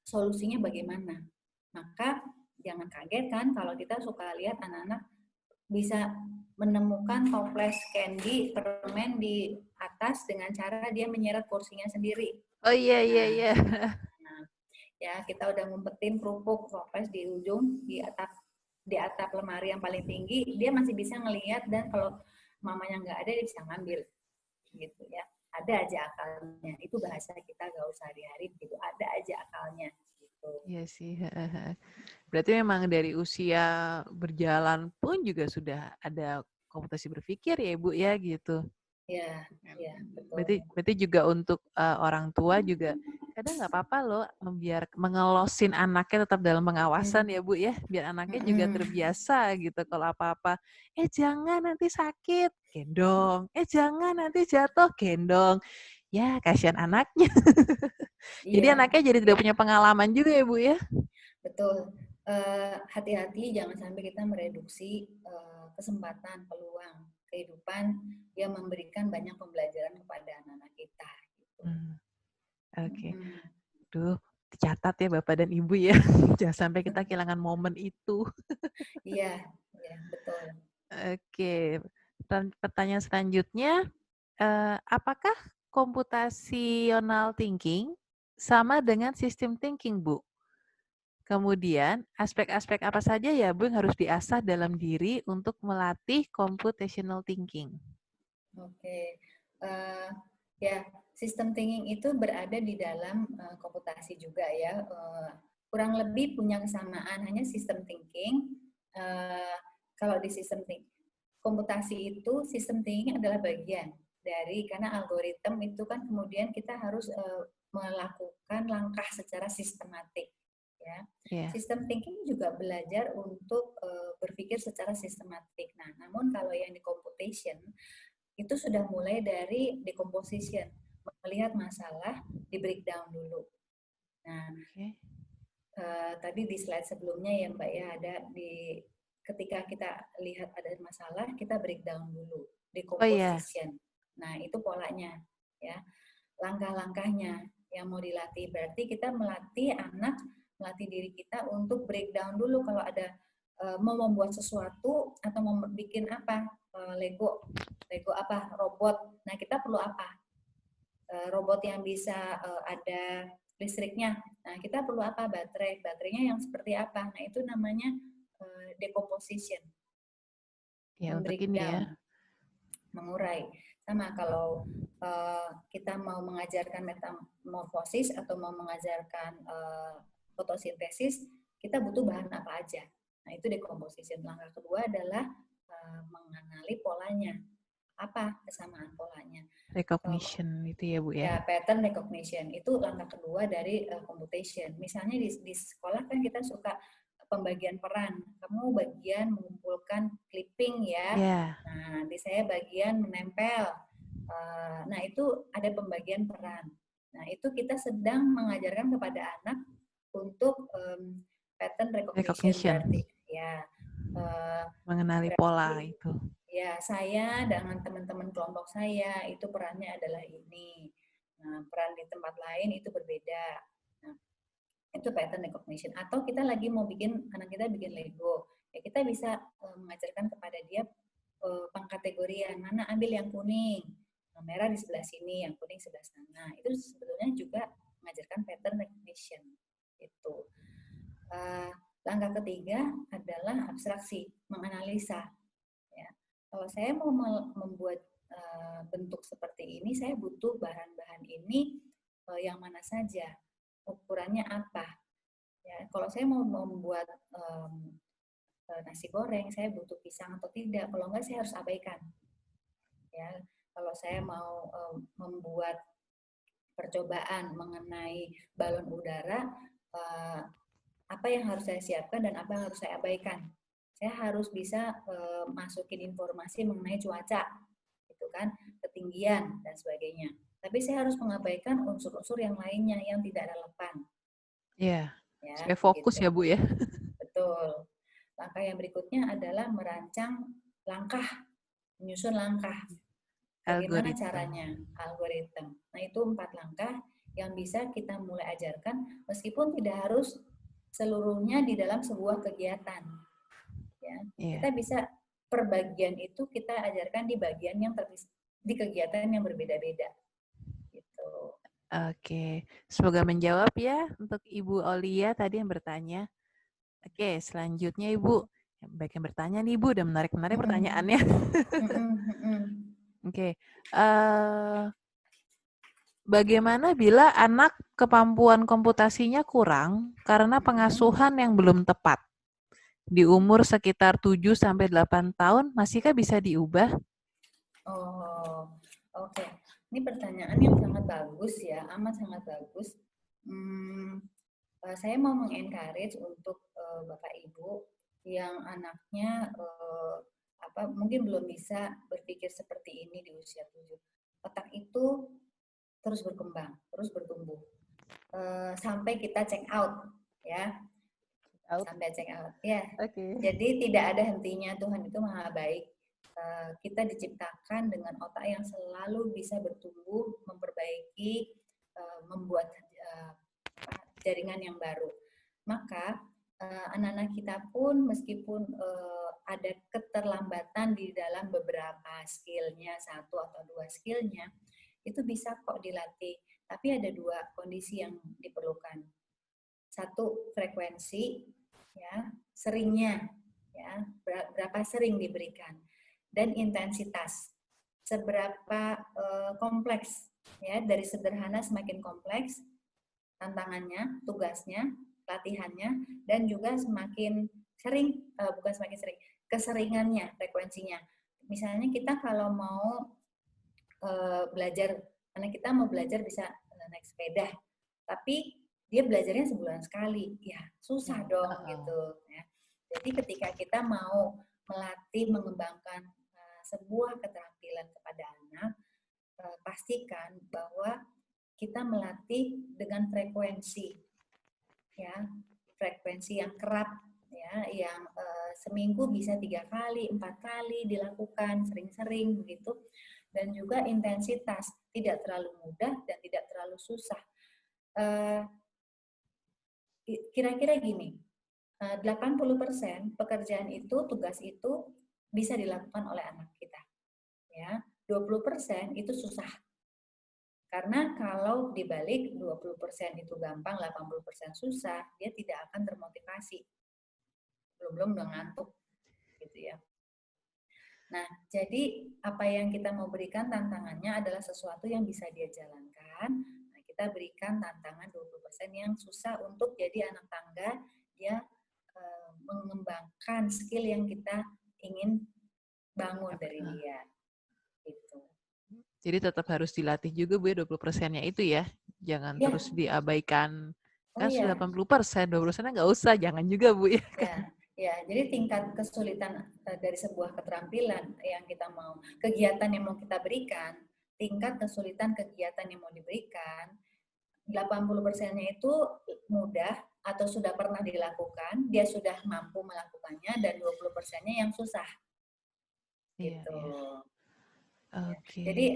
S1: solusinya bagaimana. Maka jangan kaget kan kalau kita suka lihat anak-anak bisa menemukan toples candy permen di atas dengan cara dia menyeret kursinya sendiri.
S2: Oh iya.
S1: Ya, kita udah ngumpetin kerupuk toples di ujung di atap lemari yang paling tinggi, dia masih bisa ngelihat, dan kalau mamanya nggak ada dia bisa ngambil gitu ya. Ada aja akalnya. Itu bahasa kita gak usah hari-hari gitu. Ada aja akalnya gitu.
S2: Iya sih. Berarti memang dari usia berjalan pun juga sudah ada komputasi berpikir ya Ibu ya gitu.
S1: Iya, betul.
S2: Berarti juga untuk orang tua juga kadang nggak apa-apa loh mengelosin anaknya tetap dalam pengawasan ya Bu ya, biar anaknya juga terbiasa gitu kalau apa-apa. Jangan nanti sakit, gendong. Jangan nanti jatuh, gendong. Ya kasihan anaknya. Jadi anaknya jadi tidak punya pengalaman juga ya Bu ya.
S1: Betul. Hati-hati jangan sampai kita mereduksi kesempatan, peluang kehidupan yang memberikan banyak pembelajaran kepada anak-anak kita. Gitu.
S2: Oke. Duh, dicatat ya Bapak dan Ibu ya. Jangan sampai kita kehilangan momen itu.
S1: Iya, betul.
S2: Oke. Pertanyaan selanjutnya, apakah computational thinking sama dengan system thinking, Bu? Kemudian, aspek-aspek apa saja ya, Bu, yang harus diasah dalam diri untuk melatih computational thinking?
S1: Oke. Ya, system thinking itu berada di dalam komputasi juga ya. Kurang lebih punya kesamaan, hanya system thinking. Kalau di sistem thinking, komputasi itu, sistem thinking adalah bagian dari, karena algoritma itu kan kemudian kita harus melakukan langkah secara sistematik. Ya.
S2: Yeah.
S1: Sistem thinking juga belajar untuk berpikir secara sistematik. Nah, namun kalau yang di computation itu sudah mulai dari decomposition, melihat masalah di breakdown dulu. Nah, tadi di slide sebelumnya ya Mbak ya, ada di ketika kita lihat ada masalah, kita breakdown dulu, decomposition. Nah, itu polanya ya. Langkah-langkahnya yang mau dilatih, berarti kita melatih anak, melatih diri kita untuk breakdown dulu kalau ada mau membuat sesuatu atau mau bikin apa, Lego apa, robot. Nah, kita perlu apa? Robot yang bisa ada listriknya. Nah, kita perlu apa? Baterainya yang seperti apa? Nah, itu namanya decomposition.
S2: Ya, untuk ini ya.
S1: Mengurai. Sama kalau kita mau mengajarkan metamorfosis atau mau mengajarkan fotosintesis, kita butuh bahan apa aja. Nah, itu decomposition. Langkah kedua adalah mengenali polanya. Apa kesamaan polanya?
S2: Recognition itu ya Bu ya?
S1: Ya, pattern recognition. Itu langkah kedua dari computation. Misalnya di sekolah kan kita suka pembagian peran. Kamu bagian mengumpulkan clipping ya.
S2: Yeah.
S1: Nah, di saya bagian menempel. Nah, itu ada pembagian peran. Nah, itu kita sedang mengajarkan kepada anak untuk pattern recognition. Berarti ya.
S2: Mengenali pola itu.
S1: Ya, saya dengan teman-teman kelompok saya itu perannya adalah ini. Nah, peran di tempat lain itu berbeda. Nah, itu pattern recognition. Atau kita lagi mau bikin, anak kita bikin Lego, ya kita bisa mengajarkan kepada dia pengkategorian, mana ambil yang kuning, yang merah di sebelah sini, yang kuning sebelah sana. Itu sebetulnya juga mengajarkan pattern recognition. Itu. Langkah ketiga adalah abstraksi, menganalisa. Ya. Kalau saya mau membuat bentuk seperti ini, saya butuh bahan-bahan ini yang mana saja, ukurannya apa. Ya, kalau saya mau membuat nasi goreng, saya butuh pisang atau tidak. Kalau enggak, saya harus abaikan. Ya, kalau saya mau membuat percobaan mengenai balon udara, apa yang harus saya siapkan dan apa yang harus saya abaikan. Saya harus bisa masukin informasi mengenai cuaca, gitu kan, ketinggian dan sebagainya. Tapi saya harus mengabaikan unsur-unsur yang lainnya yang tidak relevan.
S2: Iya.
S1: Ya,
S2: supaya fokus
S1: gitu.
S2: Ya Bu ya.
S1: Betul. Langkah yang berikutnya adalah merancang langkah, menyusun langkah. Bagaimana caranya? Algoritma. Nah, itu 4 langkah yang bisa kita mulai ajarkan, meskipun tidak harus seluruhnya di dalam sebuah kegiatan. Ya, kita bisa per bagian itu kita ajarkan di bagian yang di kegiatan yang berbeda-beda. Gitu.
S2: Oke, semoga menjawab ya untuk Ibu Aulia tadi yang bertanya. Oke, selanjutnya Ibu, baik yang bertanya nih Ibu, udah menarik-menarik pertanyaannya. Oke, bagaimana bila anak kemampuan komputasinya kurang karena pengasuhan yang belum tepat? Di umur sekitar 7-8 tahun, masihkah bisa diubah?
S1: Oh, oke. Ini pertanyaan yang sangat bagus ya, amat sangat bagus. Saya mau mengencourage untuk Bapak Ibu yang anaknya mungkin belum bisa berpikir seperti ini di usia 7. Otak itu terus berkembang, terus bertumbuh. Sampai kita check out ya.
S2: out.
S1: Sampai check out. Ya.
S2: Oke.
S1: Jadi tidak ada hentinya, Tuhan itu maha baik. Kita diciptakan dengan otak yang selalu bisa bertumbuh, memperbaiki, membuat jaringan yang baru. Maka anak-anak kita pun meskipun ada keterlambatan di dalam beberapa skillnya, 1 atau 2 skillnya, itu bisa kok dilatih. Tapi ada 2 kondisi yang diperlukan. 1, frekuensi, ya, seringnya, ya, berapa sering diberikan, dan intensitas, seberapa kompleks, ya, dari sederhana semakin kompleks tantangannya, tugasnya, latihannya, dan juga semakin sering, bukan semakin sering, keseringannya, frekuensinya. Misalnya kita kalau mau belajar, anak kita mau belajar bisa naik sepeda, tapi dia belajarnya sebulan sekali, ya susah dong gitu. Ya. Jadi ketika kita mau melatih, mengembangkan sebuah keterampilan kepada anak, pastikan bahwa kita melatih dengan frekuensi, ya, frekuensi yang kerap, ya, yang seminggu bisa 3 kali, 4 kali dilakukan, sering-sering begitu, dan juga intensitas, tidak terlalu mudah dan tidak terlalu susah. Kira-kira gini, 80% pekerjaan itu, tugas itu bisa dilakukan oleh anak kita, ya. 20% itu susah. Karena kalau dibalik 20% itu gampang, 80% susah, dia tidak akan termotivasi. Belum udah ngantuk, gitu ya. Nah, jadi apa yang kita mau berikan tantangannya adalah sesuatu yang bisa dia jalankan. Nah, kita berikan tantangan 20% yang susah untuk jadi anak tangga, dia mengembangkan skill yang kita ingin bangun dari dia. Gitu.
S2: Jadi tetap harus dilatih juga Bu ya 20%-nya itu ya. Jangan terus diabaikan. Kan sudah 80%, 20%-nya nggak usah, jangan juga Bu ya.
S1: Ya, jadi tingkat kesulitan dari sebuah keterampilan yang kita mau, kegiatan yang mau kita berikan, tingkat kesulitan kegiatan yang mau diberikan, 80%-nya itu mudah atau sudah pernah dilakukan, dia sudah mampu melakukannya, dan 20%-nya yang susah. Gitu.
S2: Okay.
S1: Jadi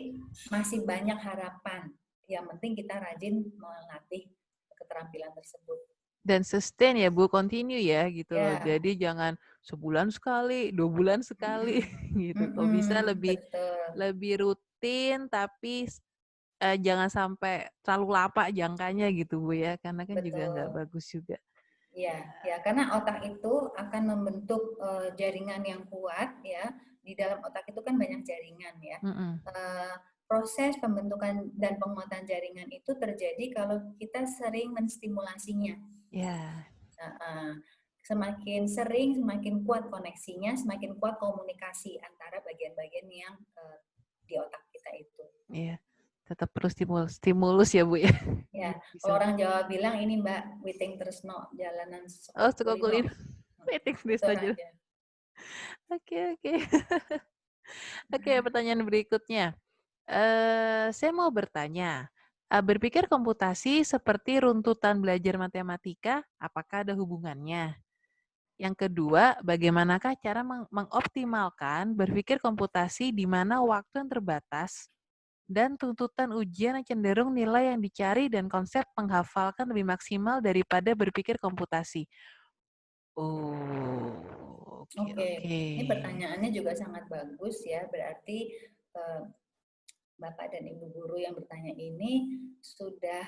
S1: masih banyak harapan. Yang penting kita rajin melatih keterampilan tersebut. Dan
S2: sustain ya Bu, continue ya gitu loh. Jadi jangan sebulan sekali, 2 bulan sekali gitu. Kalau bisa lebih rutin, tapi jangan sampai terlalu lama jangkanya gitu Bu ya, karena kan juga nggak bagus juga.
S1: Ya, karena otak itu akan membentuk jaringan yang kuat ya. Di dalam otak itu kan banyak jaringan ya. Proses pembentukan dan penguatan jaringan itu terjadi kalau kita sering menstimulasinya. Semakin sering, semakin kuat koneksinya, semakin kuat komunikasi antara bagian-bagian yang di otak kita itu.
S2: Tetap perlu stimulus ya Bu ya.
S1: Kalau orang Jawa bilang ini Mbak, witing tresno, jalanan
S2: suka kulino. Witing tresno aja. Oke. Oke, pertanyaan berikutnya. Saya mau bertanya, berpikir komputasi seperti runtutan belajar matematika, apakah ada hubungannya? Yang kedua, bagaimanakah cara mengoptimalkan berpikir komputasi di mana waktu yang terbatas dan tuntutan ujian yang cenderung nilai yang dicari dan konsep menghafalkan lebih maksimal daripada berpikir komputasi?
S1: Oke. Ini pertanyaannya juga sangat bagus ya, berarti Bapak dan Ibu guru yang bertanya ini sudah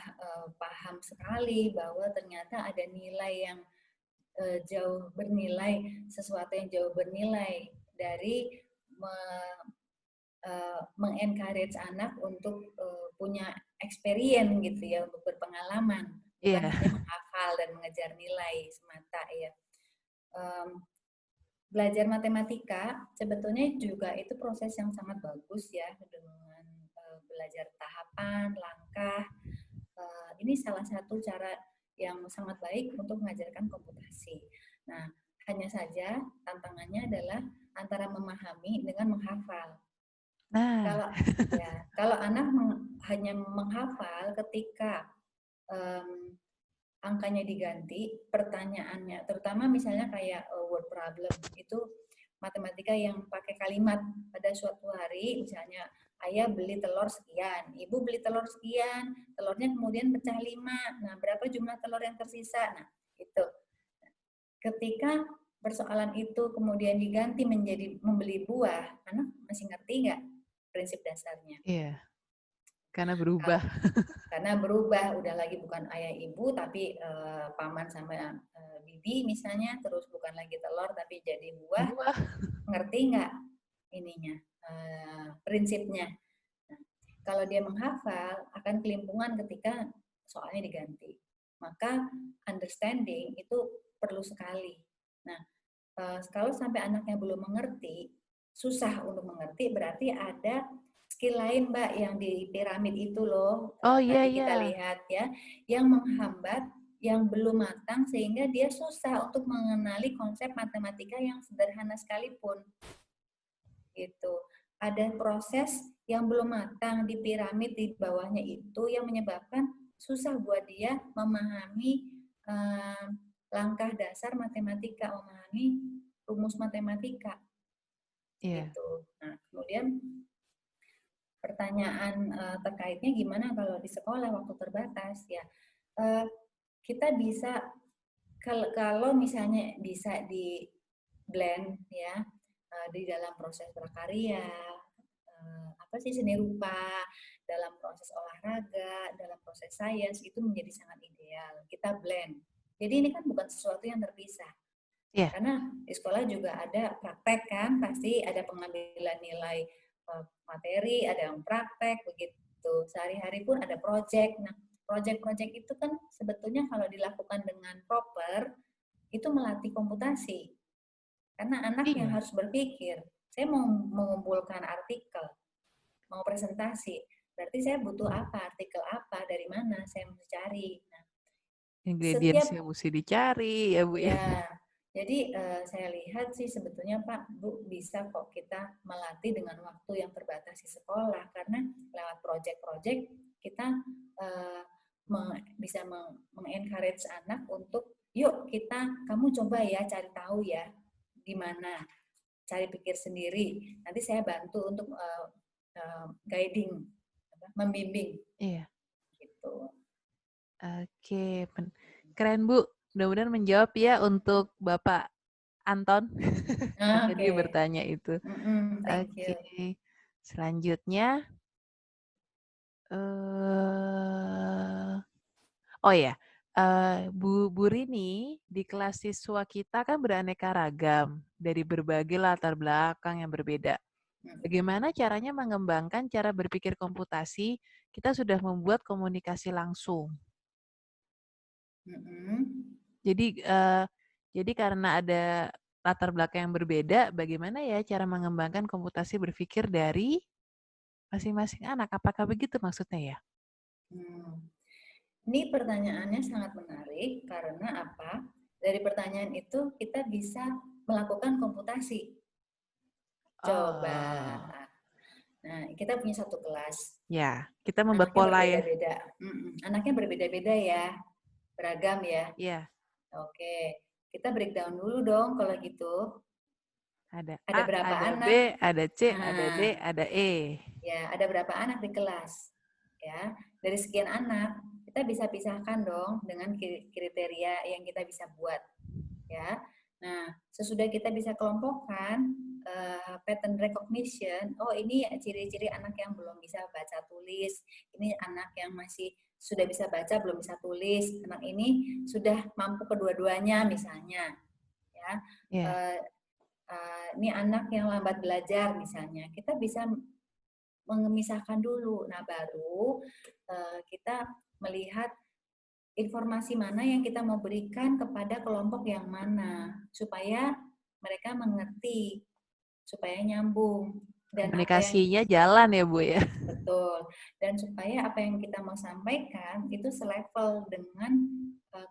S1: paham sekali bahwa ternyata ada nilai yang jauh bernilai, sesuatu yang jauh bernilai dari mengencourage anak untuk punya experience gitu ya, untuk berpengalaman, bukan hanya menghafal dan mengejar nilai semata ya. Belajar matematika sebetulnya juga itu proses yang sangat bagus ya, dengan belajar tahapan, langkah. Ini salah satu cara yang sangat baik untuk mengajarkan komputasi. Nah, hanya saja tantangannya adalah antara memahami dengan menghafal. Kalau anak hanya menghafal ketika angkanya diganti, pertanyaannya, terutama misalnya kayak word problem, itu matematika yang pakai kalimat pada suatu hari, misalnya ayah beli telur sekian, ibu beli telur sekian, telurnya kemudian pecah 5, nah berapa jumlah telur yang tersisa? Nah, itu. Ketika persoalan itu kemudian diganti menjadi membeli buah, anak masih ngerti nggak prinsip dasarnya?
S2: Iya, karena berubah.
S1: Karena berubah, udah lagi bukan ayah ibu tapi paman sama bibi misalnya, terus bukan lagi telur tapi jadi buah. Ngerti nggak ininya prinsipnya? Nah, kalau dia menghafal akan kelimpungan ketika soalnya diganti. Maka understanding itu perlu sekali. Nah, kalau sampai anaknya belum mengerti, susah untuk mengerti, berarti ada skill lain, Mbak, yang di piramid itu loh. Tadi kita lihat ya, yang menghambat, yang belum matang sehingga dia susah untuk mengenali konsep matematika yang sederhana sekalipun. Gitu. Ada proses yang belum matang di piramid di bawahnya itu yang menyebabkan susah buat dia memahami langkah dasar matematika, memahami rumus matematika. Gitu. Nah, kemudian pertanyaan terkaitnya gimana kalau di sekolah waktu terbatas ya, kita bisa kalau misalnya bisa di blend ya di dalam proses prakarya, seni rupa, dalam proses olahraga, dalam proses sains itu menjadi sangat ideal. Kita blend. Jadi ini kan bukan sesuatu yang terpisah. Karena di sekolah juga ada praktek kan, pasti ada pengambilan nilai materi, ada yang praktek begitu. Sehari-hari pun ada project. Nah, project-project itu kan sebetulnya kalau dilakukan dengan proper itu melatih komputasi. Karena anak yang harus berpikir, saya mau mengumpulkan artikel, mau presentasi, berarti saya butuh apa, artikel apa, dari mana saya mesti cari. Nah,
S2: ingredientsnya mesti dicari ya Bu ya.
S1: Jadi saya lihat sih sebetulnya Pak, Bu, bisa kok kita melatih dengan waktu yang terbatas di sekolah, karena lewat project-project kita bisa mengencourage anak untuk, yuk kamu coba ya cari tahu ya, di mana, cari pikir sendiri. Nanti saya bantu untuk guiding, membimbing.
S2: Iya.
S1: Gitu.
S2: Oke, keren Bu. Mudah-mudahan menjawab ya untuk Bapak Anton. Tadi bertanya itu. Oke. Selanjutnya, oh ya, Bu Rini di kelas siswa kita kan beraneka ragam dari berbagai latar belakang yang berbeda. Bagaimana caranya mengembangkan cara berpikir komputasi? Kita sudah membuat komunikasi langsung. Jadi karena ada latar belakang yang berbeda, bagaimana ya cara mengembangkan komputasi berpikir dari masing-masing anak? Apakah begitu maksudnya ya?
S1: Ini pertanyaannya sangat menarik karena apa? Dari pertanyaan itu kita bisa melakukan komputasi. Coba. Nah, kita punya satu kelas.
S2: Ya, kita membuat pola ya.
S1: Anaknya berbeda-beda ya. Beragam ya.
S2: Iya.
S1: Oke, kita breakdown dulu dong kalau gitu.
S2: Ada
S1: berapa
S2: ada
S1: anak?
S2: B, ada C, ada D, ada E.
S1: Ya, ada berapa anak di kelas? Ya, dari sekian anak, kita bisa pisahkan dong dengan kriteria yang kita bisa buat. Ya, nah sesudah kita bisa kelompokkan pattern recognition. Oh, ini ciri-ciri anak yang belum bisa baca tulis. Ini anak yang masih sudah bisa baca belum bisa tulis. Anak ini sudah mampu kedua-duanya misalnya. Ya, ini anak yang lambat belajar misalnya. Kita bisa memisahkan dulu. Nah, baru kita melihat informasi mana yang kita mau berikan kepada kelompok yang mana supaya mereka mengerti, supaya nyambung dan
S2: komunikasinya jalan ya Bu ya.
S1: Betul. Dan supaya apa yang kita mau sampaikan itu selevel dengan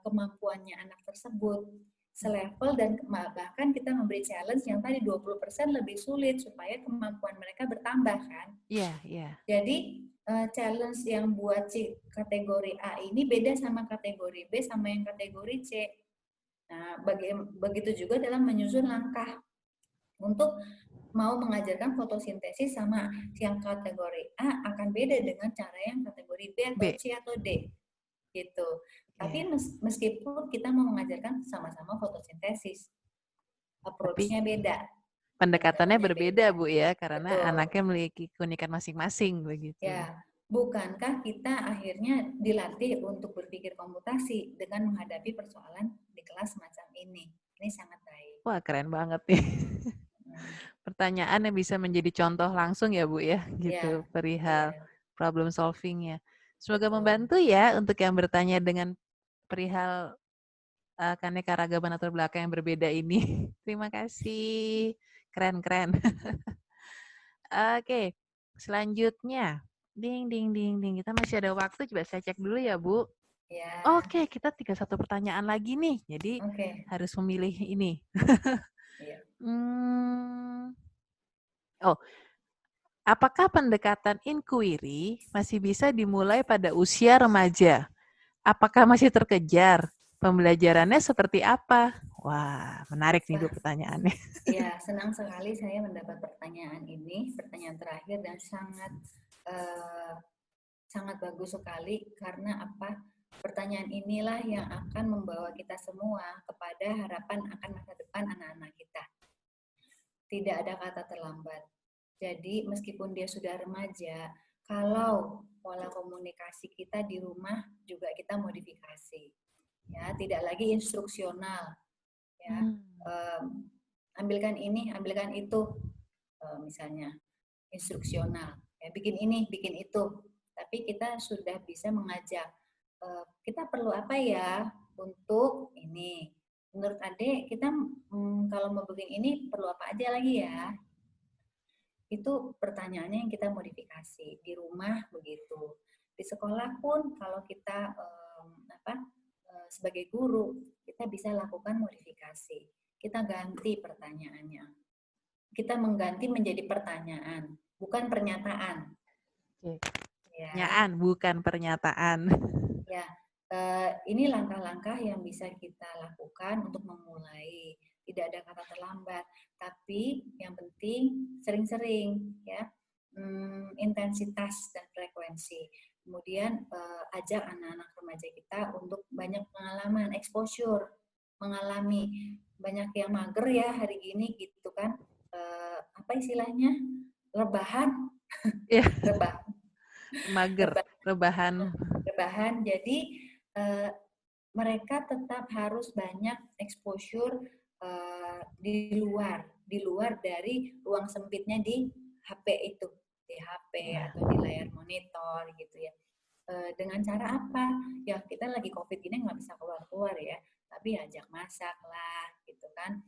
S1: kemampuannya anak tersebut. Selevel dan bahkan kita memberi challenge yang tadi 20% lebih sulit supaya kemampuan mereka bertambah kan.
S2: Iya, iya.
S1: Jadi challenge yang buat si kategori A ini beda sama kategori B sama yang kategori C. Nah, begitu juga dalam menyusun langkah untuk mau mengajarkan fotosintesis sama yang kategori A akan beda dengan cara yang kategori B atau
S2: B.
S1: C atau D gitu. Tapi meskipun kita mau mengajarkan sama-sama fotosintesis, approach-nya beda.
S2: Pendekatannya berbeda, Bu ya, karena
S1: Betul.
S2: anaknya memiliki keunikan masing-masing begitu.
S1: Ya, bukankah kita akhirnya dilatih untuk berpikir komputasi dengan menghadapi persoalan di kelas semacam ini? Ini sangat baik.
S2: Wah, keren banget nih. Pertanyaan yang bisa menjadi contoh langsung ya, Bu ya, gitu, perihal problem solving-nya. Semoga membantu ya untuk yang bertanya dengan perihal keanekaragaman latar belakang yang berbeda ini. Terima kasih. Keren-keren. Oke, selanjutnya. Ding, ding, ding, ding. Kita masih ada waktu, coba saya cek dulu ya, Bu.
S1: Ya.
S2: Oke, kita tinggal satu pertanyaan lagi nih. Jadi harus memilih ini. Apakah pendekatan inquiry masih bisa dimulai pada usia remaja? Apakah masih terkejar? Pembelajarannya seperti apa? Wah, menarik nih Bu pertanyaannya.
S1: Iya, senang sekali saya mendapat pertanyaan ini, pertanyaan terakhir, dan sangat bagus sekali karena apa? Pertanyaan inilah yang akan membawa kita semua kepada harapan akan masa depan anak-anak kita. Tidak ada kata terlambat. Jadi meskipun dia sudah remaja, kalau pola komunikasi kita di rumah juga kita modifikasi, ya tidak lagi instruksional, ya ambilkan ini, ambilkan itu, misalnya instruksional, ya bikin ini, bikin itu. Tapi kita sudah bisa mengajak, kita perlu apa ya untuk ini. Menurut Adik, kita kalau mau bikin ini perlu apa aja lagi ya? Itu pertanyaannya yang kita modifikasi di rumah begitu. Di sekolah pun kalau kita sebagai guru kita bisa lakukan modifikasi. Kita ganti pertanyaannya. Kita mengganti menjadi pertanyaan, bukan pernyataan.
S2: Pertanyaan, bukan pernyataan.
S1: Ya, ini langkah-langkah yang bisa kita lakukan untuk memulai. Tidak ada kata terlambat, tapi yang penting sering-sering ya, intensitas dan frekuensi. Kemudian ajak anak-anak remaja kita untuk banyak pengalaman, exposure, mengalami. Banyak yang mager ya hari ini gitu kan, apa istilahnya, rebahan, rebahan. Jadi mereka tetap harus banyak exposure di luar dari ruang sempitnya di HP itu, di HP atau di layar monitor gitu ya. Dengan cara apa? Ya kita lagi COVID gini nggak bisa keluar-keluar ya, tapi ajak masak lah gitu kan,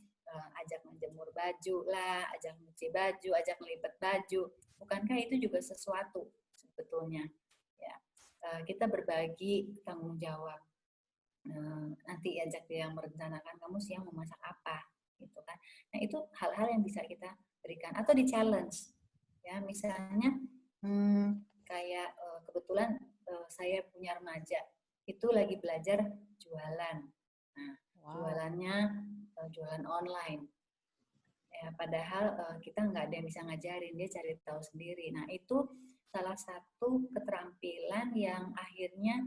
S1: ajak menjemur baju lah, ajak nyuci baju, ajak melipet baju. Bukankah itu juga sesuatu sebetulnya? Ya, kita berbagi tanggung jawab. Nanti ajak dia yang merencanakan, kamu siang mau masak apa gitu kan. Nah itu hal-hal yang bisa kita berikan atau di challenge ya, misalnya kayak kebetulan saya punya remaja itu lagi belajar jualan. Nah jualannya jualan online ya, padahal kita nggak ada yang bisa ngajarin, dia cari tahu sendiri. Nah itu salah satu keterampilan yang akhirnya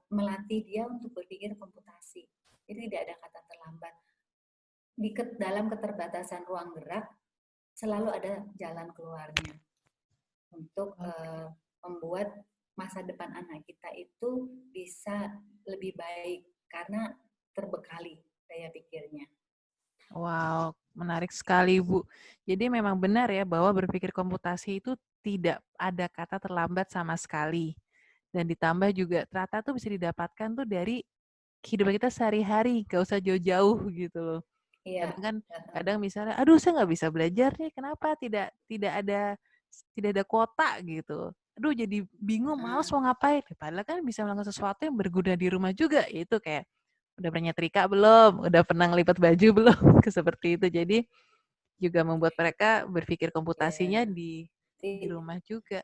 S1: melatih dia untuk berpikir komputasi. Jadi tidak ada kata terlambat. Dalam keterbatasan ruang gerak, selalu ada jalan keluarnya untuk membuat masa depan anak kita itu bisa lebih baik karena terbekali daya pikirnya.
S2: Wow, menarik sekali Bu. Jadi memang benar ya bahwa berpikir komputasi itu tidak ada kata terlambat sama sekali. Dan ditambah juga ternyata tuh bisa didapatkan tuh dari kehidupan kita sehari-hari, gak usah jauh-jauh gitu loh. Kadang misalnya, aduh saya nggak bisa belajar nih, kenapa tidak ada kuota gitu. Aduh jadi bingung, males mau ngapain. Padahal kan bisa melakukan sesuatu yang berguna di rumah juga. Itu kayak udah pernah nyetrika belum, udah pernah ngelipat baju belum, seperti itu. Jadi juga membuat mereka berpikir komputasinya di rumah juga.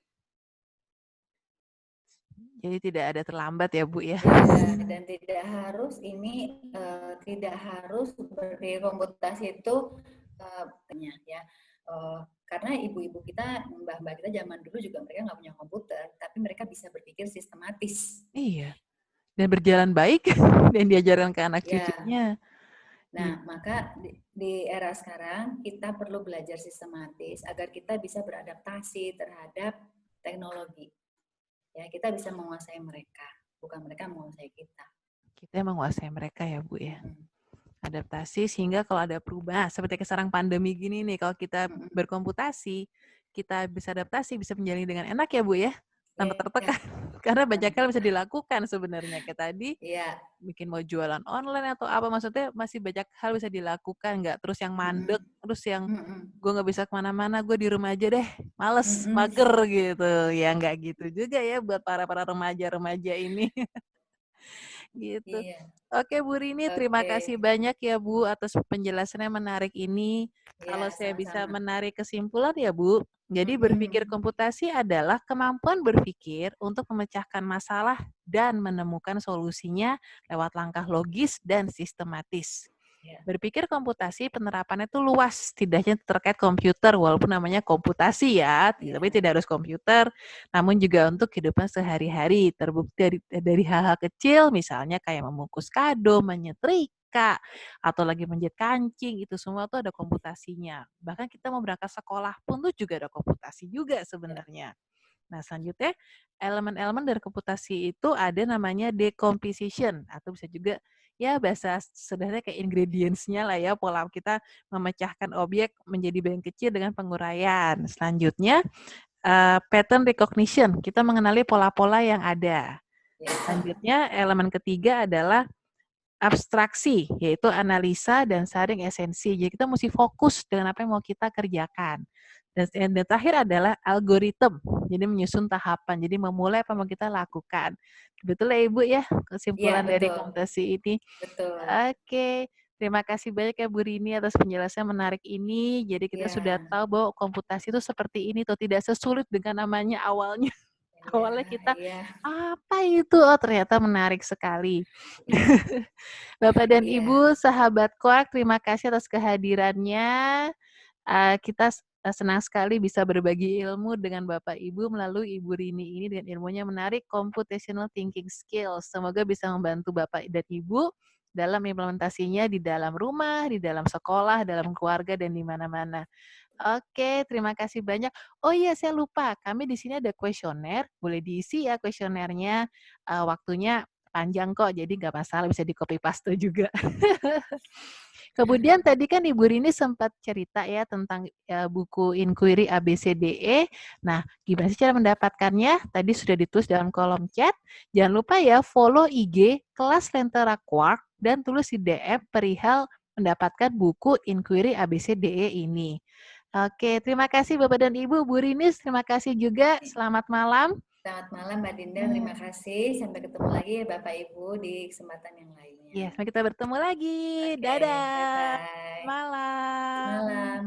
S2: Jadi tidak ada terlambat ya Bu ya.
S1: Ya, dan tidak harus tidak harus seperti komputasi itu ya. Karena ibu-ibu kita, mbah-mbah kita zaman dulu juga mereka nggak punya komputer, tapi mereka bisa berpikir sistematis.
S2: Iya. Dan berjalan baik dan diajarkan ke anak
S1: Ya.
S2: cucunya.
S1: Nah, maka di era sekarang kita perlu belajar sistematis agar kita bisa beradaptasi terhadap teknologi. Ya, kita bisa menguasai mereka, bukan mereka menguasai kita.
S2: Kita menguasai mereka ya Bu ya. Adaptasi sehingga kalau ada perubahan seperti sekarang pandemi gini nih, kalau kita berkomputasi, kita bisa adaptasi, bisa menjalani dengan enak ya Bu ya, tanpa tertekan. Karena banyak hal bisa dilakukan sebenarnya kayak tadi. Bikin mau jualan online atau apa, maksudnya masih banyak hal bisa dilakukan, nggak terus yang mandek, terus yang gue nggak bisa kemana-mana, gue di rumah aja deh, males, mager gitu. Ya nggak gitu juga ya buat para remaja-remaja ini. Gitu. Oke Bu Rini, terima kasih banyak ya Bu atas penjelasannya menarik ini. Kalau saya bisa menarik kesimpulan ya Bu, jadi berpikir komputasi adalah kemampuan berpikir untuk memecahkan masalah dan menemukan solusinya lewat langkah logis dan sistematis. Berpikir komputasi penerapannya itu luas, tidaknya terkait komputer, walaupun namanya komputasi ya, tapi tidak harus komputer, namun juga untuk kehidupan sehari-hari, terbukti dari hal-hal kecil, misalnya kayak membungkus kado, menyetrika, atau lagi menjahit kancing, itu semua tuh ada komputasinya. Bahkan kita mau berangkat sekolah pun tuh juga ada komputasi juga sebenarnya. Nah, selanjutnya elemen-elemen dari komputasi itu ada namanya decomposition atau bisa juga ya bahasa sederhana kayak ingredients-nya lah ya, pola kita memecahkan objek menjadi bagian kecil dengan penguraian. Selanjutnya pattern recognition, kita mengenali pola-pola yang ada. Selanjutnya elemen ketiga adalah abstraksi, yaitu analisa dan saring esensi. Jadi kita mesti fokus dengan apa yang mau kita kerjakan. Dan terakhir adalah algoritma, jadi menyusun tahapan, jadi memulai apa yang mau kita lakukan. Betul ya Ibu ya, kesimpulan dari komputasi ini.
S1: Betul.
S2: Oke, terima kasih banyak ya Bu Rini atas penjelasan menarik ini. Jadi kita sudah tahu bahwa komputasi itu seperti ini, tuh tidak sesulit dengan namanya awalnya. Awalnya kita, apa itu? Oh ternyata menarik sekali. Bapak dan Ibu, sahabat Koak, terima kasih atas kehadirannya. Kita senang sekali bisa berbagi ilmu dengan Bapak Ibu melalui Ibu Rini ini dengan ilmunya menarik computational thinking skills. Semoga bisa membantu Bapak dan Ibu dalam implementasinya di dalam rumah, di dalam sekolah, dalam keluarga, dan di mana-mana. Oke, terima kasih banyak. Oh iya, saya lupa. Kami di sini ada kuesioner. Boleh diisi ya kuesionernya. Waktunya panjang kok, jadi nggak masalah, bisa di copy paste juga. Kemudian tadi kan Ibu Rini sempat cerita ya tentang buku Inquiry ABCDE. Nah, gimana sih cara mendapatkannya? Tadi sudah ditulis dalam kolom chat. Jangan lupa ya follow IG kelas Lentera Quark dan tulis di DM perihal mendapatkan buku Inquiry ABCDE ini. Oke, terima kasih Bapak dan Ibu. Bu Rini, terima kasih juga. Selamat malam.
S1: Selamat malam Mbak Dinda, terima kasih. Sampai ketemu lagi Bapak Ibu di kesempatan yang lainnya.
S2: Ya, sampai kita bertemu lagi. Dadah.
S1: Bye-bye.
S2: Malam.
S1: Malam.